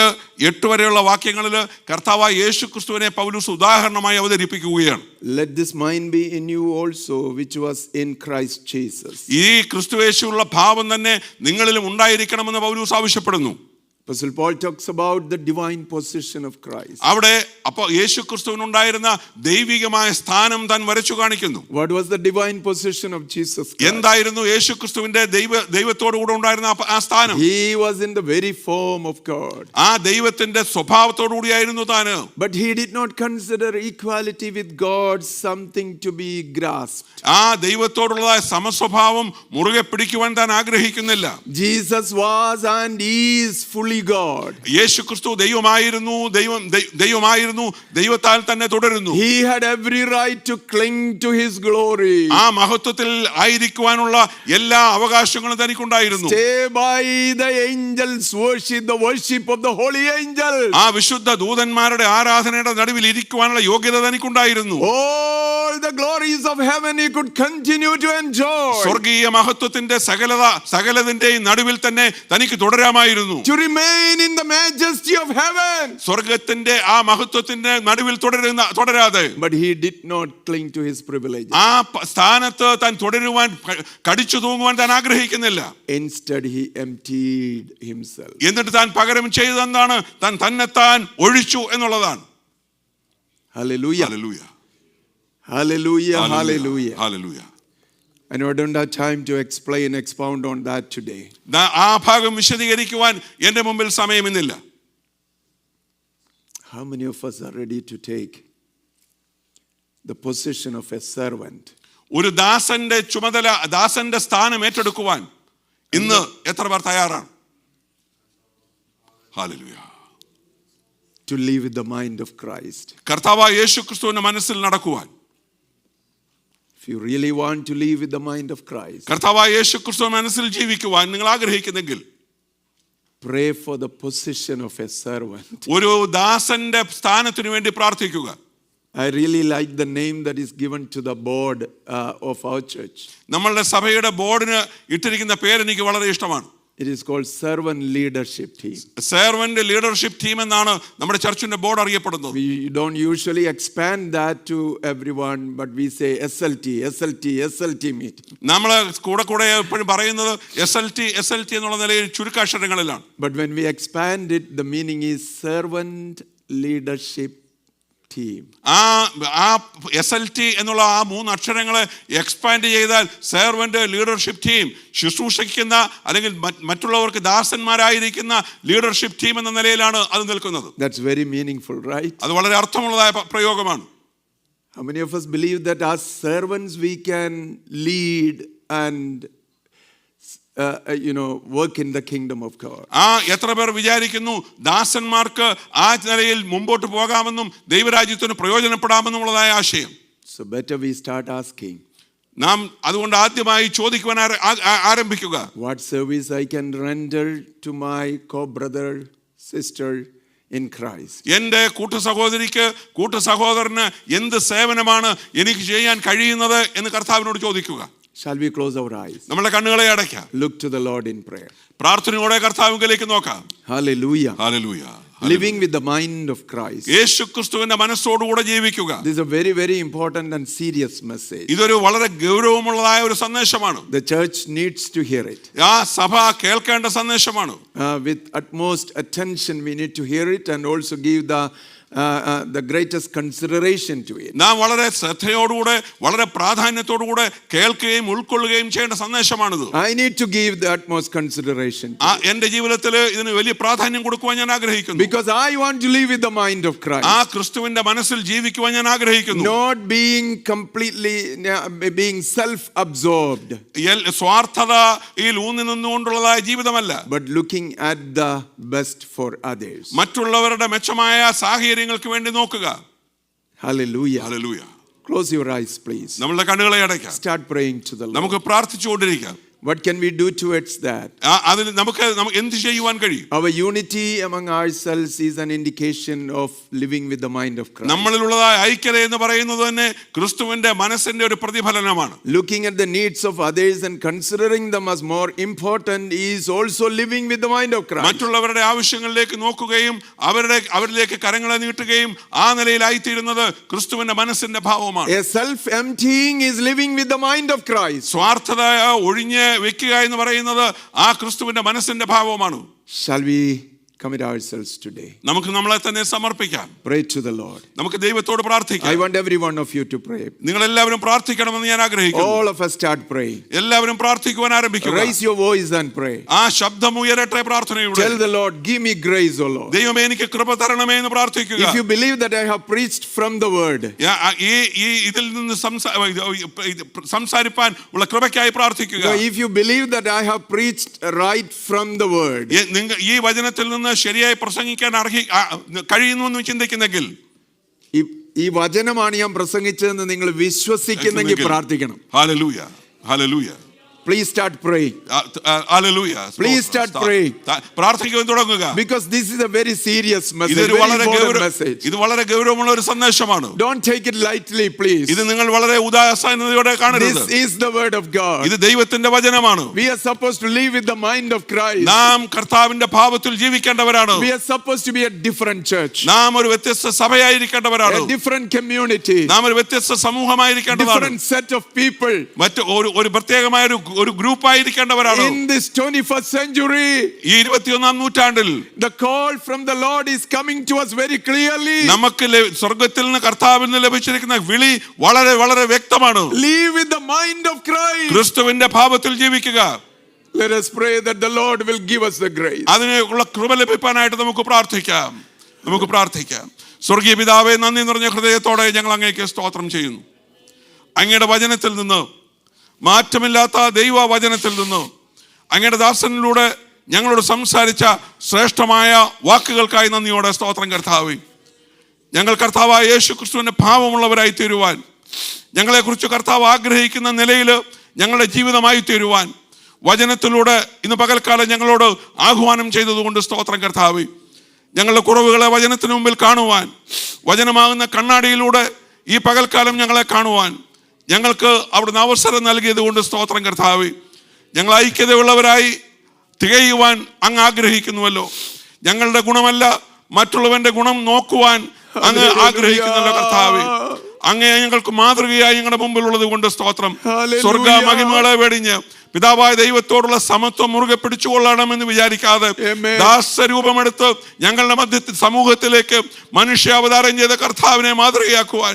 8 വരെയുള്ള വാക്യങ്ങളിൽ കർത്താവായ യേശുക്രിസ്തുവിനെ പൗലോസ് ഉദാഹരണമായി അവതരിപ്പിക്കുകയാണ്. Let this mind be in you also, which was in Christ Jesus. ഈ ക്രിസ്തുയേശുവിലുള്ള ഭാവം തന്നെ നിങ്ങളിലും ഉണ്ടായിരിക്കണമെന്ന് പൗലോസ് ആവശ്യപ്പെടുന്നു. Apostle Paul talks about the divine position of Christ. അവിടെ അപ്പോൾ യേശുക്രിസ്തുവിനുണ്ടായിരുന്ന ദൈവികമായ സ്ഥാനം താൻ വരച്ചു കാണിക്കുന്നു. What was the divine position of Jesus Christ? എന്തായിരുന്നു യേശുക്രിസ്തുവിന്റെ ദൈവത്തോടു കൂടെ ഉണ്ടായിരുന്ന ആ സ്ഥാനം? He was in the very form of God. ആ ദൈവത്തിന്റെ സ്വഭാവത്തോടു കൂടിയായിരുന്നു താന്. But he did not consider equality with God something to be grasped. ആ ദൈവത്തോടുള്ള സമസ്വഭാവം മുറുകെ പിടിക്കുവാൻ താൻ ആഗ്രഹിക്കുന്നില്ല. Jesus was and is fully God. യേശുക്രിസ്തു ദൈവമായിരുന്നു, ദൈവമായിരുന്നു, ദൈവത്താൽ തന്നെ തുടരുന്നു. He had every right to cling to his glory. ആ മഹത്വത്തിൽ ആയിരിക്കുവാനുള്ള എല്ലാ അവകാശങ്ങളും തനിക്കുണ്ടായിരുന്നു. Stay by the angels worship, the worship of the holy angels. ആ വിശുദ്ധ ദൂതന്മാരുടെ ആരാധനയുടെ നടുവിൽ ഇരിക്കുവാനുള്ള യോഗ്യത തനിക്കുണ്ടായിരുന്നു. All the glories of heaven he could continue to enjoy. സ്വർഗീയ മഹത്വത്തിന്റെ സകലതിന്റെയും നടുവിൽ തന്നെ തനിക്ക് തുടരാമായിരുന്നു. To remain in the majesty of heaven. സ്വർഗത്തിന്റെ ആ മഹത്വത്തിന്റെ നടുവിൽ തുടരാതെ. But he did not cling to his privileges. ആ സ്ഥാനത്ത് താൻ തുടരുവാൻ കടിച്ചു തൂങ്ങുവാൻ താൻ ആഗ്രഹിക്കുന്നില്ല. Instead he emptied himself. എന്നിട്ട് താൻ പകരം ചെയ്തതെന്താണ്? താൻ തന്നെത്താൻ ഒഴിച്ചു എന്നുള്ളതാണ്. Hallelujah. Hallelujah. Hallelujah. Hallelujah. Hallelujah. I know I don't have time to expound on that today. ആ ഭാഗം വിശദീകരിക്കുവാൻ എൻ്റെ മുമ്പിൽ സമയമിന്നില്ല. How many of us are ready to take the position of a servant? ഒരു ദാസന്റെ ചുമതല, ദാസന്റെ സ്ഥാനം ഏറ്റെടുക്കുവാൻ ഇന്ന് എത്ര പേർ തയ്യാറാണ്? Hallelujah. To live with the mind of Christ. കർത്താവായ യേശുക്രിസ്തുവിന്റെ മനസ്സിൽ നടക്കുവാൻ. If you really want to live with the mind of Christ, കർത്താവായ യേശുക്രിസ്തുവിന്റെ മനസ്സിൽ ജീവിക്കുവാൻ നിങ്ങൾ ആഗ്രഹിക്കുന്നെങ്കിൽ pray for the position of a servant. ഒരു ദാസന്റെ സ്ഥാനത്തിനു വേണ്ടി പ്രാർത്ഥിക്കുക. I really like the name that is given to the board of our church. നമ്മളുടെ സഭയുടെ ബോർഡിന് ഇട്ടിരിക്കുന്ന പേര് എനിക്ക് വളരെ ഇഷ്ടമാണ്. It is called Servant Leadership Team. Servant leadership team എന്നാണ് നമ്മുടെ ചർച്ചിന്റെ ബോർഡ് അറിയപ്പെടുന്നത്. We don't usually expand that to everyone, but we say SLT meeting. നമ്മൾ കൂടെ എപ്പോഴും പറയുന്നത് SLT എന്നുള്ള നിലയിൽ ചുരുക്കാക്ഷരങ്ങളിലാണ്. But when we expand it, the meaning is Servant Leadership Team. ആ SLT എന്നുള്ള ആ 3 അക്ഷരങ്ങളെ എക്സ്പാൻഡ് ചെയ്താൽ സെർവന്റ് ലീഡർഷിപ്പ് ടീം, ശുശ്രൂഷിക്കുന്ന അല്ലെങ്കിൽ മറ്റുള്ളവർക്ക് ദാസന്മാരായിരിക്കുന്ന ലീഡർഷിപ്പ് ടീം എന്ന നിലയിലാണ് അത് നിൽക്കുന്നത്. That's very meaningful, right? അത് വളരെ അർത്ഥമുള്ളതായ പ്രയോഗമാണ്. How many of us believe that as servants we can lead and work in the kingdom of God? എത്ര പേർ വിചാരിക്കുന്നു ദാസന്മാർക്ക് ആ നിലയിൽ മുമ്പോട്ട് പോകാമെന്നും ദൈവരാജ്യത്തിന് പ്രയോജനപ്പെടാമെന്നുള്ളതായ ആശയം? So better we start asking. നാം അതുകൊണ്ട് ആദ്യമായി ചോദിക്കുവാൻ ആരംഭിക്കുക. What service I can render to my co-brother, sister in Christ? എൻ്റെ കൂട്ടുസഹോദരന് എന്ത് സേവനമാണ് എനിക്ക് ചെയ്യാൻ കഴിയുന്നത് എന്ന് കർത്താവിനോട് ചോദിക്കുക. Shall we close our eyes? നമ്മുടെ കണ്ണുകളെ അടയ്ക്കാം. Look to the Lord in prayer. പ്രാർത്ഥനയോടെ കർത്താവിലേക്ക് നോക്കാം. Hallelujah. Hallelujah. living with the mind of Christ. യേശുക്രിസ്തുവിന്റെ മനസ്സോടുകൂടെ ജീവിക്കുക. This is a very, very important and serious message. ഇതൊരു വളരെ ഗൗരവമുള്ളതായ ഒരു സന്ദേശമാണ്. The church needs to hear it. ആ സഭ കേൾക്കേണ്ട സന്ദേശമാണ്. With utmost attention we need to hear it and also give the greatest consideration to it. നാം വളരെ ശ്രദ്ധയോടുകൂടെ വളരെ പ്രാധാന്യത്തോടുകൂടെ കേൾക്കുകയും ഉൾക്കൊള്ളുകയും ചെയ്യേണ്ട സന്ദേശമാണിത്. I need to give the utmost consideration to it. എന്റെ ജീവിതത്തിൽ ഇതിന് വലിയ പ്രാധാന്യം കൊടുക്കുവാൻ ഞാൻ ആഗ്രഹിക്കുന്നു. Because I want to live with the mind of Christ. ആ ക്രിസ്തുവിന്റെ മനസ്സിൽ ജീവിക്കുവാൻ ഞാൻ ആഗ്രഹിക്കുന്നു. Not being completely being self-absorbed. സ്വാർത്ഥതയിൽ ഊന്നി നിന്നുകൊണ്ടുള്ളതായ ജീവിതമല്ല. But looking at the best for others. മറ്റുള്ളവരുടെ മെച്ചമായ സാഹചര്യങ്ങൾക്ക് വേണ്ടി നോക്കുക. Hallelujah. Hallelujah. Close your eyes, please. നമ്മളുടെ കണ്ണുകളെ അടയ്ക്കാം. Start praying to the Lord. നമുക്ക് പ്രാർത്ഥിച്ചുകൊണ്ടിരിക്കാം. What can we do towards that? അതിൽ നമുക്ക് എന്ത് ചെയ്യുവാൻ കഴിയും? Our unity among ourselves is an indication of living with the mind of Christ. നമ്മളിലുള്ളതായ ഐക്യത എന്ന് പറയുന്നത് തന്നെ ക്രിസ്തുവിന്റെ മനസ്സിന്റെ ഒരു പ്രതിഫലനമാണ്. Looking at the needs of others and considering them as more important is also living with the mind of Christ. മറ്റുള്ളവരുടെ ആവശ്യങ്ങളിലേക്ക് നോക്കുകയും അവരിലേക്ക് കരങ്ങളെ നീട്ടുകയും ആ നിലയിലായിത്തീരുന്നത് ക്രിസ്തുവിന്റെ മനസ്സിന്റെ ഭാവമാണ്. A self-emptying is living with the mind of Christ. സ്വാർത്ഥത ഒഴിഞ്ഞ് വെക്കുക എന്ന് പറയുന്നത് ആ ക്രിസ്തുവിന്റെ മനസ്സിന്റെ ഭാവമാണ്. Shall we commit ourselves today? നമുക്ക് നമ്മളെ തന്നെ സമർപ്പിക്കാം. Pray to the Lord. നമുക്ക് ദൈവത്തോട് പ്രാർത്ഥിക്കാം. I want every one of you to pray. നിങ്ങൾ എല്ലാവരും പ്രാർത്ഥിക്കണമെന്ന് ഞാൻ ആഗ്രഹിക്കുന്നു. All of us start praying. എല്ലാവരും പ്രാർത്ഥിക്കുവാൻ ആരംഭിക്കുക. Raise your voice and pray. ആ ശബ്ദം ഉയരട്ടെ പ്രാർത്ഥനയുടെ. Tell the Lord, give me grace, O Lord. ദൈവമേ എനിക്ക് കൃപ തരണമേ എന്ന് പ്രാർത്ഥിക്കുക. If you believe that I have preached from the word, ഈ ഇതിൽ നിന്ന് സംസാരിപ്പാൻ ഉള്ള കൃപയ്ക്കായി പ്രാർത്ഥിക്കുക. if you believe that I have preached right from the word, ഈ വചനത്തിൽ നിന്ന് ശരിയായി പ്രസംഗിക്കാൻ കഴിയുന്നു എന്ന് ചിന്തിക്കുന്നെങ്കിൽ, ഈ വചനമാണ് ഞാൻ പ്രസംഗിച്ചതെന്ന് നിങ്ങൾ വിശ്വസിക്കുന്നെങ്കിൽ പ്രാർത്ഥിക്കണം. Hallelujah, hallelujah. Please start praying. Hallelujah. Please start praying. പ്രാർത്ഥിക്കാൻ തുടങ്ങുക. Because this is a very serious message. ഇതൊരു വളരെ message. ഇത് വളരെ ഗൗരവമുള്ള ഒരു സന്ദേശമാണ്. Don't take it lightly, please. ഇത് നിങ്ങൾ വളരെ ഉദാസീനതയോടെ കാണരുത്. This is the word of God. ഇത് ദൈവത്തിന്റെ വചനമാണ്. We are supposed to live with the mind of Christ. നാം കർത്താവിന്റെ ഭാവത്തിൽ ജീവിക്കേണ്ടവരാണ്. We are supposed to be a different church. നാം ഒരു വ്യത്യസ്ത സഭയായിരിക്കേണ്ടവരാണ്. A different community. നാം ഒരു വ്യത്യസ്ത സമൂഹമായിരിക്കേണ്ടതാണ്. Different set of people. മറ്റു ഒരു പ്രത്യേകമായ ഒരു group ആയിരിക്കേണ്ടവരാണ്. In this 21st century, ഈ 21ാം നൂറ്റാണ്ടിൽ the call from the Lord is coming to us very clearly. നമുക്ക് സ്വർഗ്ഗത്തിൽ നിന്ന് കർത്താവിൽ നിന്ന് ലഭിച്ചിരിക്കുന്ന വിളി വളരെ വളരെ വ്യക്തമാണ്. Live with the mind of Christ. ക്രിസ്തുവിന്റെ ഭാവത്തിൽ ജീവിക്കുക. Let us pray that the Lord will give us the grace. അതിനുള്ള കൃപ ലഭിക്കാനായിട്ട് നമുക്ക് പ്രാർത്ഥിക്കാം. സ്വർഗീയ പിതാവേ, നന്ദി നിറഞ്ഞ ഹൃദയത്തോടെ ഞങ്ങൾ അങ്ങേക്ക് സ്തോത്രം ചെയ്യുന്നു. അങ്ങയുടെ വചനത്തിൽ നിന്ന്, മാറ്റമില്ലാത്ത ദൈവ വചനത്തിൽ നിന്ന്, അങ്ങയുടെ ദാസനിലൂടെ ഞങ്ങളോട് സംസാരിച്ച ശ്രേഷ്ഠമായ വാക്കുകൾക്കായി നന്ദിയോടെ സ്തോത്രം കർത്താവേ. ഞങ്ങൾ കർത്താവായ യേശു ക്രിസ്തുവിന്റെ ഭാവമുള്ളവരായി തീരുവാൻ, ഞങ്ങളെക്കുറിച്ച് കർത്താവ് ആഗ്രഹിക്കുന്ന നിലയിൽ ഞങ്ങളുടെ ജീവിതമായി തീരുവാൻ വചനത്തിലൂടെ ഇന്ന് പകൽക്കാലം ഞങ്ങളോട് ആഹ്വാനം ചെയ്തതുകൊണ്ട് സ്തോത്രം കർത്താവേ. ഞങ്ങളുടെ കുറവുകളെ വചനത്തിന് മുമ്പിൽ കാണുവാൻ, വചനമാകുന്ന കണ്ണാടിയിലൂടെ ഈ പകൽക്കാലം ഞങ്ങളെ കാണുവാൻ ഞങ്ങൾക്ക് അവിടുന്ന് അവസരം നൽകിയത് കൊണ്ട് സ്തോത്രം കർത്താവേ. ഞങ്ങൾ ഐക്യതയുള്ളവരായി തികയുവാൻ അങ്ങ് ആഗ്രഹിക്കുന്നുവല്ലോ. ഞങ്ങളുടെ ഗുണമല്ല, മറ്റുള്ളവന്റെ ഗുണം നോക്കുവാൻ അങ്ങ് ആഗ്രഹിക്കുന്നല്ലോ കർത്താവേ. അങ്ങേ ഞങ്ങൾക്ക് മാതൃകയായി ഞങ്ങളുടെ മുമ്പിലുള്ളത് കൊണ്ട് സ്തോത്രം. സ്വർഗ മഹിമകളെ വെടിഞ്ഞ് പിതാവായ ദൈവത്തോടുള്ള സമത്വം മുറുകെ പിടിച്ചുകൊള്ളണമെന്ന് വിചാരിക്കാതെ ദാസരൂപമെടുത്ത് ഞങ്ങളുടെ മധ്യത്തിൽ സമൂഹത്തിലേക്ക് മനുഷ്യാവതാരം ചെയ്ത കർത്താവിനെ മാതൃകയാക്കുവാൻ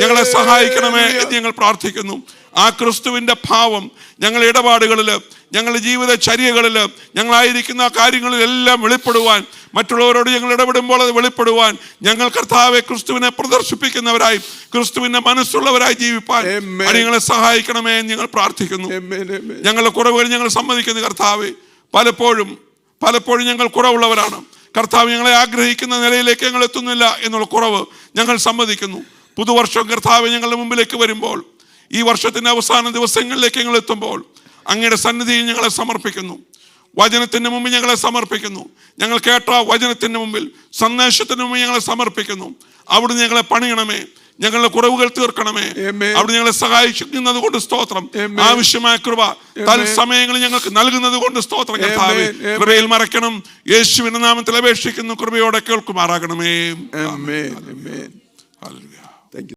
ഞങ്ങളെ സഹായിക്കണമേ എന്ന് ഞങ്ങൾ പ്രാർത്ഥിക്കുന്നു. ആ ക്രിസ്തുവിന്റെ ഭാവം ഞങ്ങളുടെ ഇടപാടുകളിൽ, ഞങ്ങളുടെ ജീവിതചര്യകളിൽ, ഞങ്ങളായിരിക്കുന്ന കാര്യങ്ങളിലെല്ലാം വെളിപ്പെടുവാൻ, മറ്റുള്ളവരോട് ഞങ്ങൾ ഇടപെടുമ്പോൾ അത് വെളിപ്പെടുവാൻ ഞങ്ങൾ കർത്താവെ ക്രിസ്തുവിനെ പ്രദർശിപ്പിക്കുന്നവരായി, ക്രിസ്തുവിന്റെ മനസ്സുള്ളവരായി ജീവിപ്പാൻ ഞങ്ങളെ സഹായിക്കണമേ എന്ന് ഞങ്ങൾ പ്രാർത്ഥിക്കുന്നു. ഞങ്ങളുടെ കുറവുകൾ ഞങ്ങൾ സമ്മതിക്കുന്നു കർത്താവെ. പലപ്പോഴും ഞങ്ങൾ കുറവുള്ളവരാണ് കർത്താവ്. ഞങ്ങളെ ആഗ്രഹിക്കുന്ന നിലയിലേക്ക് ഞങ്ങൾ എത്തുന്നില്ല എന്നുള്ള കുറവ് ഞങ്ങൾ സമ്മതിക്കുന്നു. പുതുവർഷം കർത്താവ് ഞങ്ങളുടെ മുമ്പിലേക്ക് വരുമ്പോൾ, ഈ വർഷത്തിന്റെ അവസാന ദിവസങ്ങളിലേക്ക് ഞങ്ങൾ എത്തുമ്പോൾ അങ്ങയുടെ സന്നിധിയിൽ ഞങ്ങളെ സമർപ്പിക്കുന്നു. വചനത്തിന്റെ മുമ്പിൽ ഞങ്ങളെ സമർപ്പിക്കുന്നു. ഞങ്ങൾ കേട്ട വചനത്തിന്റെ മുമ്പിൽ, സന്ദേശത്തിന് മുമ്പിൽ ഞങ്ങളെ സമർപ്പിക്കുന്നു. അവിടുന്ന് ഞങ്ങളെ പണിയണമേ. ഞങ്ങളുടെ കുറവുകൾ തീർക്കണമേ. Amen. അവിടെ ഞങ്ങളെ സഹായിക്കുന്നത് കൊണ്ട് സ്തോത്രം. Amen. ആവശ്യമായ കൃപ തത്സമയങ്ങളിൽ ഞങ്ങൾക്ക് നൽകുന്നത് കൊണ്ട് സ്തോത്രം കർത്താവേ. Amen. കൃപയിൽ മറക്കണം. യേശുവിന്റെ നാമത്തിൽ അപേക്ഷിക്കുന്നു. കൃപയോടെ കേൾക്കുമാറാകണമേ. Amen. Amen. Hallelujah.